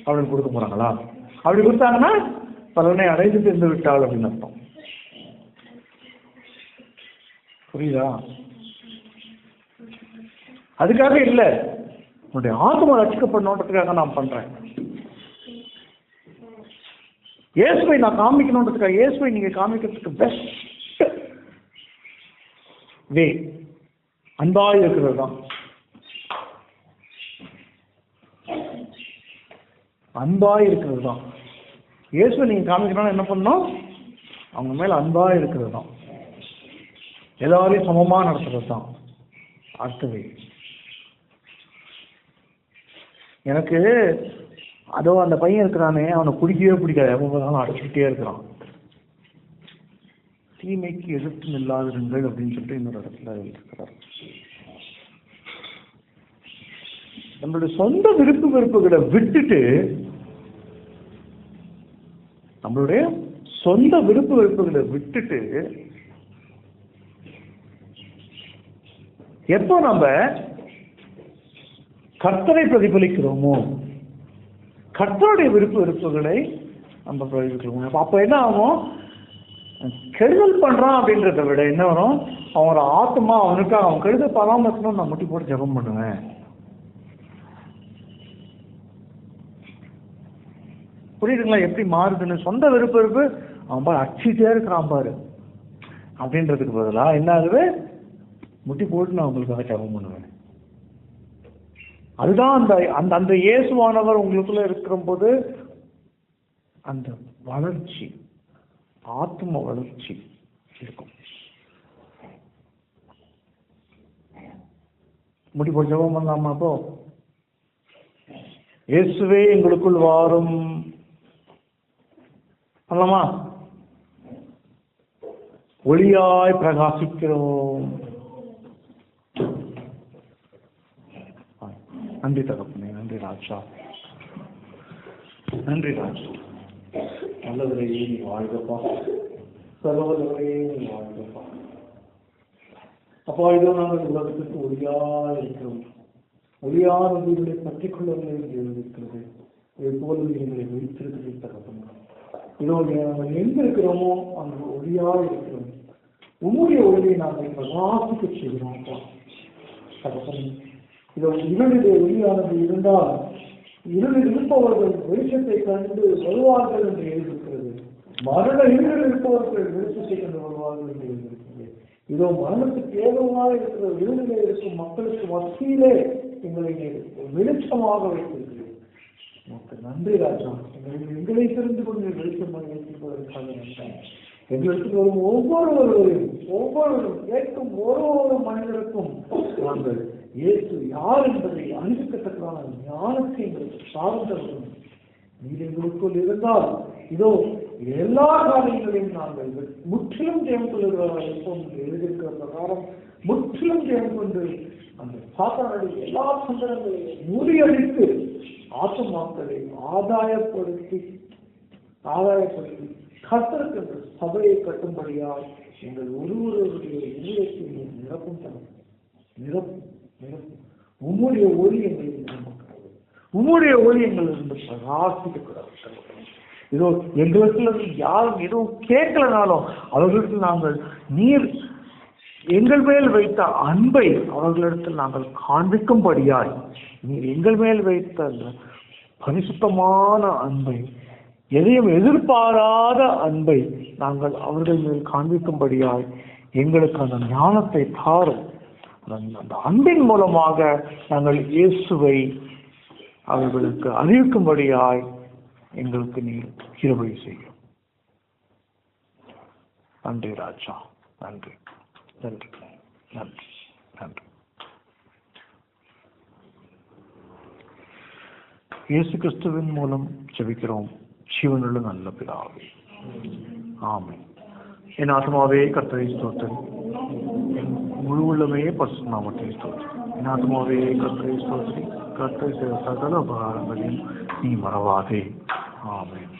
அப்படின்னு கொடுக்க போகிறாங்களா? அப்படி கொடுத்தாங்கன்னா பலனை அடைந்து இருந்து விட்டாள் அப்படின்னு அர்த்தம். புரியுதா? அதுக்காக இல்லை, உன்னுடைய ஆத்மா ரட்சிக்கப்படணுன்றதுக்காக நான் பண்றேன். இயேசுவை நான் காமிக்கணுன்றதுக்காக. இயேசுவை நீங்க காமிக்கிறதுக்கு பெஸ்ட் வே அன்பாய் இருக்கிறது தான். அன்பாய் இருக்கிறது தான். இயேசுவை நீங்க காமிக்கணும்னா என்ன பண்ணணும்? அவங்க மேல அன்பாய் இருக்கிறது தான். எல்லாரையும் சமமா நடத்துறது தான் அடுத்தது. எனக்கு அதோ அந்த பையன் இருக்கிறானே, அவனை பிடிக்கவே பிடிக்காது, எப்போ அடிச்சுக்கிட்டே இருக்கிறான். தீமைக்கு எதிர்த்து நில்லாதிருங்கள் அப்படின்னு சொல்லிட்டு இன்னொரு இடத்துல இருக்கிறார். நம்மளுடைய சொந்த விருப்பு வெறுப்புகளை விட்டுட்டு, நம்மளுடைய சொந்த விருப்பு வெறுப்புகளை விட்டுட்டு எப்போ நம்ம கர்த்தரை பிரதிபலிக்கிறோமோ, கர்த்தருடைய விருப்பு வெறுப்புகளை நம்ம பிரதிபலிக்கிறோம். அப்ப என்ன ஆகும்? கெடுதல் பண்றான் அப்படின்றத விட என்ன வரும்? அவனோட ஆத்மா அவனுக்காக அவன் கெடுதல் பண்ணாம இருக்கணும், நான் முட்டி போட்டு ஜெபம் பண்ணுவேன். புரியுதுங்களா எப்படி மாறுதுன்னு? சொந்த விருப்பு வெறுப்பு அவன் பாரு அடிச்சுட்டே இருக்கிறான் பாரு அப்படின்றதுக்கு பதிலா என்ன ஆகுது? முட்டி போட்டு நான் உங்களுக்காக ஜெபம் பண்ணுவேன். அதுதான் அந்த அந்த இயேசுவானவர் உங்களுக்குள்ள இருக்கிற போது அந்த வளர்ச்சி, ஆத்ம வளர்ச்சி இருக்கும். முடி போட்டு ஜெபம் பண்ணலாமா? அப்போ இயேசுவே எங்களுக்குள் வாரும் பண்ணலாமா? ஒளியாய் பிரகாசிக்கிறோம். நன்றி தகப்பனே, நன்றி ராஜா, நன்றி ராஜா. நல்லவரையே நீ வாழ்கப்பா, சர்வதவரையே நீ வாழ்கப்பா. அப்பா இதோ நாங்கள் உலகத்துக்கு ஒளியா இருக்கிறோம். ஒளியா நதிகளை பற்றிக் கொள்ளவில்லை இருக்கிறது. எப்போதும் எங்களை வைத்திருக்கிறது தகப்பனே. இதோ நாங்கள் எங்க இருக்கிறோமோ அந்த ஒளியா இருக்கிறோம். உங்களுடைய ஒளியை நாங்கள் பிரகாசிக்க செய்கிறோம் அப்பா தகப்பனே. இதோ இருளிலே ஒளியானது இருந்தால் இருளில் இருப்பவர்கள் வெளிச்சத்தை கண்டு வருவார்கள் என்று எழுதியிருக்கிறது. மரண இருளில் இருப்பவர்கள் வெளிச்சத்தை கண்டு வருவார்கள் என்று எழுதியிருக்கிறது. இதோ மரணத்துக்கு ஏதுவாக இருக்கிற இருளிலே இருக்கும் மக்களுக்கு மத்தியிலே எங்களை வெளிச்சமாக வைத்திருக்கிறேன். நமக்கு நன்றி ராஜா. எங்களை தெரிந்து கொண்டு வெளிச்சமாக வைத்திருப்பதற்காக நன்றி. எங்களுக்கு வரும் ஒவ்வொருவரும் கேட்கும் ஒரு மனிதருக்கும் நாங்கள் இயேசு யார் என்பதை அறிவிக்கத்தக்கான ஞானத்தை எங்களுக்கு சார்ந்தவர்கள் நீர் எங்களுக்குள் இருந்தால் இதோ எல்லா காரியங்களையும் நாங்கள் முற்றிலும் ஜெயம் கொள்ளுகிறோம். எழுதியிருக்கிற பிரகாரம் முற்றிலும் ஜெயம் கொண்டு அந்த சாத்தானுடைய எல்லா சந்தர்ப்பங்களையும் முறியடித்து ஆத்மாக்களை ஆதாயப்படுத்தி கர்த்தருக்கு சபையை கட்டும்படியால் எங்கள் ஒருவருடைய இதயத்தை நிரப்பும் நிரப்பும். உம்முடைய ஒளி எங்களுக்கு உம்முடைய ஒளி எங்களுக்கு பிரகாசிக்கக்கூடாது. இதோ எங்களுக்கு யாரும் எதுவும் கேட்கலனாலும் அவர்களுக்கு நாங்கள் நீர் எங்கள் மேல் வைத்த அன்பை அவர்களிடத்தில் நாங்கள் காண்பிக்கும்படியாய், நீர் எங்கள் மேல் வைத்த பரிசுத்தமான அன்பை, எதையும் எதிர்பாராத அன்பை நாங்கள் அவர்கள் மேல் காண்பிக்கும்படியாய் எங்களுக்கு அந்த ஞானத்தை தாரும். அந்த அன்பின் மூலமாக நாங்கள் இயேசுவை அவர்களுக்கு அறிவிக்கும்படியாய் எங்களுக்கு நீர் கிருபை செய்யும். நன்றி ராஜா, நன்றி நன்றி நன்றி நன்றி. இயேசு கிறிஸ்துவின் மூலம் ஜெபிக்கிறோம் ஜீவனுள்ள நல்ல பிதாவே, ஆமென். என் ஆத்மாவே கர்த்தரை ஸ்தோத்திரி, என் முழு உள்ளமே பரிசுத்த நாமத்தை ஸ்தோத்திரி. என் ஆத்மாவே கர்த்தரை ஸ்தோத்திரி, கர்த்தர் செய்த சகல உபகாரங்களையும் நீ மறவாதே. ஆமென்.